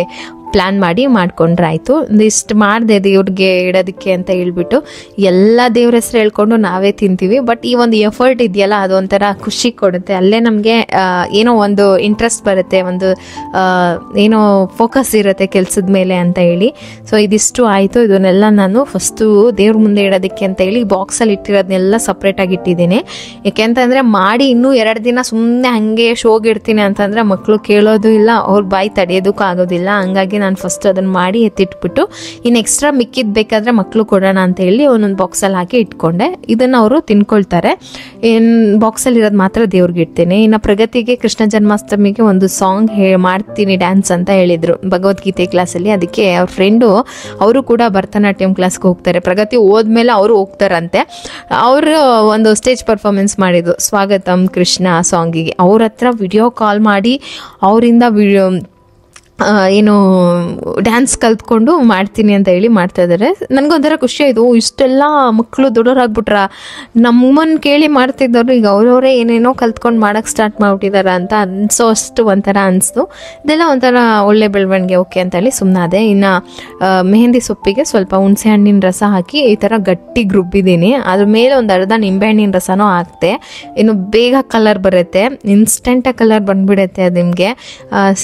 Speaker 1: ಪ್ಲ್ಯಾನ್ ಮಾಡಿ ಮಾಡ್ಕೊಂಡ್ರೆ ಆಯಿತು. ಒಂದಿಷ್ಟು ಮಾಡಿದೆ ದೇವ್ರಿಗೆ ಇಡೋದಕ್ಕೆ ಅಂತ ಹೇಳ್ಬಿಟ್ಟು. ಎಲ್ಲ ದೇವ್ರ ಹೆಸರು ಹೇಳ್ಕೊಂಡು ನಾವೇ ತಿಂತೀವಿ, ಬಟ್ ಈ ಒಂದು ಎಫರ್ಟ್ ಇದೆಯಲ್ಲ ಅದೊಂಥರ ಖುಷಿ ಕೊಡುತ್ತೆ. ಅಲ್ಲೇ ನಮಗೆ ಏನೋ ಒಂದು ಇಂಟ್ರೆಸ್ಟ್ ಬರುತ್ತೆ, ಒಂದು ಏನೋ ಫೋಕಸ್ ಇರುತ್ತೆ ಕೆಲಸದ ಮೇಲೆ ಅಂತ ಹೇಳಿ. ಸೊ ಇದಿಷ್ಟು ಆಯಿತು. ಇದನ್ನೆಲ್ಲ ನಾನು ಫಸ್ಟು ದೇವ್ರ ಮುಂದೆ ಇಡೋದಕ್ಕೆ ಅಂತ ಹೇಳಿ ಬಾಕ್ಸಲ್ಲಿ ಇಟ್ಟಿರೋದನ್ನೆಲ್ಲ ಸಪ್ರೇಟಾಗಿ ಇಟ್ಟಿದ್ದೀನಿ. ಯಾಕೆಂತಂದರೆ ಮಾಡಿ ಇನ್ನೂ 2 ದಿನ ಸುಮ್ಮನೆ ಹಾಗೆ ಶೋಗಿಡ್ತೀನಿ ಅಂತಂದರೆ ಮಕ್ಕಳು ಕೇಳೋದು ಇಲ್ಲ, ಅವ್ರ ಬಾಯಿ ತಡೆಯೋದಕ್ಕೂ ಆಗೋದಿಲ್ಲ. ಹಂಗಾಗಿ ನಾನು ಫಸ್ಟ್ ಅದನ್ನು ಮಾಡಿ ಎತ್ತಿಟ್ಬಿಟ್ಟು ಇನ್ನು ಎಕ್ಸ್ಟ್ರಾ ಮಿಕ್ಕಿದ್ದು ಬೇಕಾದರೆ ಮಕ್ಕಳು ಕೊಡೋಣ ಅಂತ ಹೇಳಿ ಒಂದೊಂದು ಬಾಕ್ಸಲ್ಲಿ ಹಾಕಿ ಇಟ್ಕೊಂಡೆ. ಇದನ್ನು ಅವರು ತಿನ್ಕೊಳ್ತಾರೆ. ಬಾಕ್ಸಲ್ಲಿ ಇರೋದು ಮಾತ್ರ ದೇವ್ರಿಗೆ ಇಡ್ತೇನೆ. ಇನ್ನು ಪ್ರಗತಿಗೆ ಕೃಷ್ಣ ಜನ್ಮಾಷ್ಟಮಿಗೆ ಒಂದು ಸಾಂಗ್ ಮಾಡ್ತೀನಿ ಡ್ಯಾನ್ಸ್ ಅಂತ ಹೇಳಿದರು ಭಗವದ್ಗೀತೆ ಕ್ಲಾಸಲ್ಲಿ. ಅದಕ್ಕೆ ಅವ್ರ ಫ್ರೆಂಡು ಅವರು ಕೂಡ ಭರತನಾಟ್ಯಂ ಕ್ಲಾಸ್ಗೆ ಹೋಗ್ತಾರೆ. ಪ್ರಗತಿ ಹೋದ್ಮೇಲೆ ಅವರು ಹೋಗ್ತಾರಂತೆ. ಅವರು ಒಂದು ಸ್ಟೇಜ್ ಪರ್ಫಾರ್ಮೆನ್ಸ್ ಮಾಡಿದ್ದು ಸ್ವಾಗತಂ ಕೃಷ್ಣ ಸಾಂಗಿಗೆ. ಅವ್ರ ಹತ್ರ ವಿಡಿಯೋ ಕಾಲ್ ಮಾಡಿ ಅವರಿಂದ ಏನು ಡ್ಯಾನ್ಸ್ ಕಲ್ತ್ಕೊಂಡು ಮಾಡ್ತೀನಿ ಅಂತ ಹೇಳಿ ಮಾಡ್ತಾ ಇದ್ದಾರೆ. ನನಗೊಂಥರ ಖುಷಿ ಆಯಿತು. ಇಷ್ಟೆಲ್ಲ ಮಕ್ಕಳು ದೊಡ್ಡವರಾಗ್ಬಿಟ್ರ, ನಮ್ಮನ್ನು ಕೇಳಿ ಮಾಡ್ತಿದ್ದವರು ಈಗ ಅವರವರೇ ಏನೇನೋ ಕಲ್ತ್ಕೊಂಡು ಮಾಡೋಕ್ಕೆ ಸ್ಟಾರ್ಟ್ ಮಾಡಿಬಿಟ್ಟಿದ್ದಾರೆ ಅಂತ ಅನಿಸೋ ಅಷ್ಟು ಒಂಥರ ಅನಿಸ್ತು. ಇದೆಲ್ಲ ಒಂಥರ ಒಳ್ಳೆ ಬೆಳವಣಿಗೆ, ಓಕೆ ಅಂತ ಹೇಳಿ ಸುಮ್ಮನಾದೆ. ಇನ್ನು ಮೆಹಂದಿ ಸೊಪ್ಪಿಗೆ ಸ್ವಲ್ಪ ಹುಣಸೆ ಹಣ್ಣಿನ ರಸ ಹಾಕಿ ಈ ಥರ ಗಟ್ಟಿಗೆ ರುಬ್ಬಿದ್ದೀನಿ. ಅದ್ರ ಮೇಲೆ ಒಂದು ಅರ್ಧ ನಿಂಬೆಹಣ್ಣಿನ ರಸನೂ ಹಾಕ್ತೆ. ಇನ್ನು ಬೇಗ ಕಲರ್ ಬರುತ್ತೆ, ಇನ್ಸ್ಟೆಂಟಾಗಿ ಕಲರ್ ಬಂದುಬಿಡುತ್ತೆ ಅದು ನಿಮಗೆ.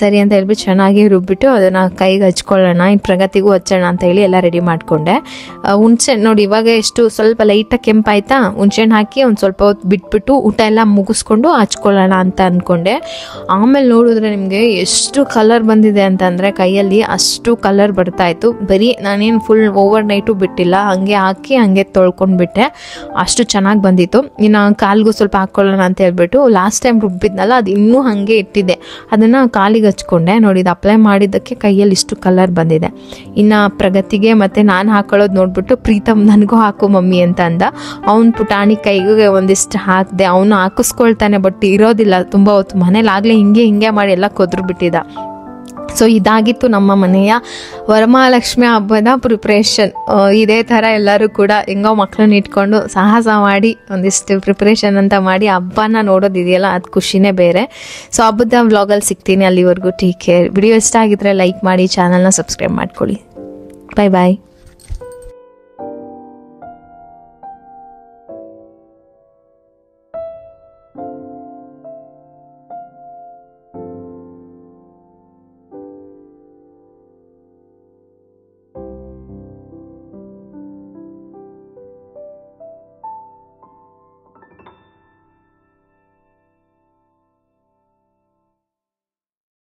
Speaker 1: ಸರಿ ಅಂತ ಹೇಳ್ಬಿಟ್ಟು ಚೆನ್ನಾಗಿ ರುಬ್ಬಿಟ್ಟು ಅದನ್ನು ಕೈಗೆ ಹಚ್ಕೊಳ್ಳೋಣ, ಇನ್ನು ಪ್ರಗತಿಗೂ ಹಚ್ಚೋಣ ಅಂತ ಹೇಳಿ ಎಲ್ಲ ರೆಡಿ ಮಾಡಿಕೊಂಡೆ. ಹುಣಸೆ ನೋಡಿ ಇವಾಗ ಎಷ್ಟು ಸ್ವಲ್ಪ ಲೈಟಾಗಿ ಕೆಂಪಾಯ್ತಾ, ಹುಣಸೆಹಣ್ಣು ಹಾಕಿ ಒಂದು ಸ್ವಲ್ಪ ಹೊತ್ತು ಬಿಟ್ಬಿಟ್ಟು ಊಟ ಎಲ್ಲ ಮುಗಿಸ್ಕೊಂಡು ಹಚ್ಕೊಳ್ಳೋಣ ಅಂತ ಅಂದ್ಕೊಂಡೆ. ಆಮೇಲೆ ನೋಡಿದ್ರೆ ನಿಮಗೆ ಎಷ್ಟು ಕಲರ್ ಬಂದಿದೆ ಅಂತಂದರೆ ಕೈಯಲ್ಲಿ ಅಷ್ಟು ಕಲರ್ ಬರ್ತಾಯಿತ್ತು. ಬರೀ ನಾನೇನು ಫುಲ್ ಓವರ್ ನೈಟು ಬಿಟ್ಟಿಲ್ಲ, ಹಾಗೆ ಹಾಕಿ ಹಾಗೆ ತೊಳ್ಕೊಂಡ್ಬಿಟ್ಟೆ. ಅಷ್ಟು ಚೆನ್ನಾಗಿ ಬಂದಿತ್ತು. ಇನ್ನು ಕಾಲಿಗೂ ಸ್ವಲ್ಪ ಹಾಕ್ಕೊಳ್ಳೋಣ ಅಂತ ಹೇಳ್ಬಿಟ್ಟು ಲಾಸ್ಟ್ ಟೈಮ್ ರುಬ್ಬಿದ್ನಲ್ಲ ಅದು ಇನ್ನೂ ಹಾಗೆ ಇಟ್ಟಿದ್ದೆ, ಅದನ್ನು ಕಾಲಿಗೆ ಹಚ್ಕೊಂಡೆ. ನೋಡಿ ಇದು ಅಪ್ಲೈ ಮಾಡಿದ್ದಕ್ಕೆ ಕೈಯಲ್ಲಿ ಇಷ್ಟು ಕಲರ್ ಬಂದಿದೆ. ಇನ್ನು ಪ್ರಗತಿಗೆ ಮತ್ತು ನಾನು ಹಾಕೊಳ್ಳೋದು ನೋಡ್ಬಿಟ್ಟು ಪ್ರೀತಮ್ ನನಗೂ ಹಾಕು ಮಮ್ಮಿ ಅಂತ ಅಂದ. ಅವ್ನು ಪುಟಾಣಿ ಕೈಗೆ ಒಂದಿಷ್ಟು ಹಾಕಿದೆ. ಅವನು ಹಾಕಿಸ್ಕೊಳ್ತಾನೆ, ಬಟ್ ಇರೋದಿಲ್ಲ ತುಂಬ ಹೊತ್ತು. ಮನೇಲಿ ಆಗಲೇ ಹಿಂಗೆ ಮಾಡಿ ಎಲ್ಲ ಕೊದ್ರು ಬಿಟ್ಟಿದ್ದ. ಸೊ ಇದಾಗಿತ್ತು ನಮ್ಮ ಮನೆಯ ವರಮಹಾಲಕ್ಷ್ಮಿ ಹಬ್ಬದ ಪ್ರಿಪ್ರೇಷನ್. ಇದೇ ಥರ ಎಲ್ಲರೂ ಕೂಡ ಹೆಂಗೋ ಮಕ್ಕಳನ್ನ ಇಟ್ಕೊಂಡು ಸಾಹಸ ಮಾಡಿ ಒಂದಿಷ್ಟು ಪ್ರಿಪ್ರೇಷನ್ ಅಂತ ಮಾಡಿ ಹಬ್ಬನ ನೋಡೋದಿದೆಯಲ್ಲ, ಅದು ಖುಷಿನೇ ಬೇರೆ. ಸೊ ಹಬ್ಬದ ವ್ಲಾಗಲ್ಲಿ ಸಿಗ್ತೀನಿ. ಅಲ್ಲಿವರೆಗೂ ಟೇಕ್ ಕೇರ್. ವಿಡಿಯೋ ಇಷ್ಟ ಆಗಿದ್ರೆ ಲೈಕ್ ಮಾಡಿ, ಚಾನಲ್ನ ಸಬ್ಸ್ಕ್ರೈಬ್ ಮಾಡ್ಕೊಳ್ಳಿ. ಬಾಯ್ ಬಾಯ್.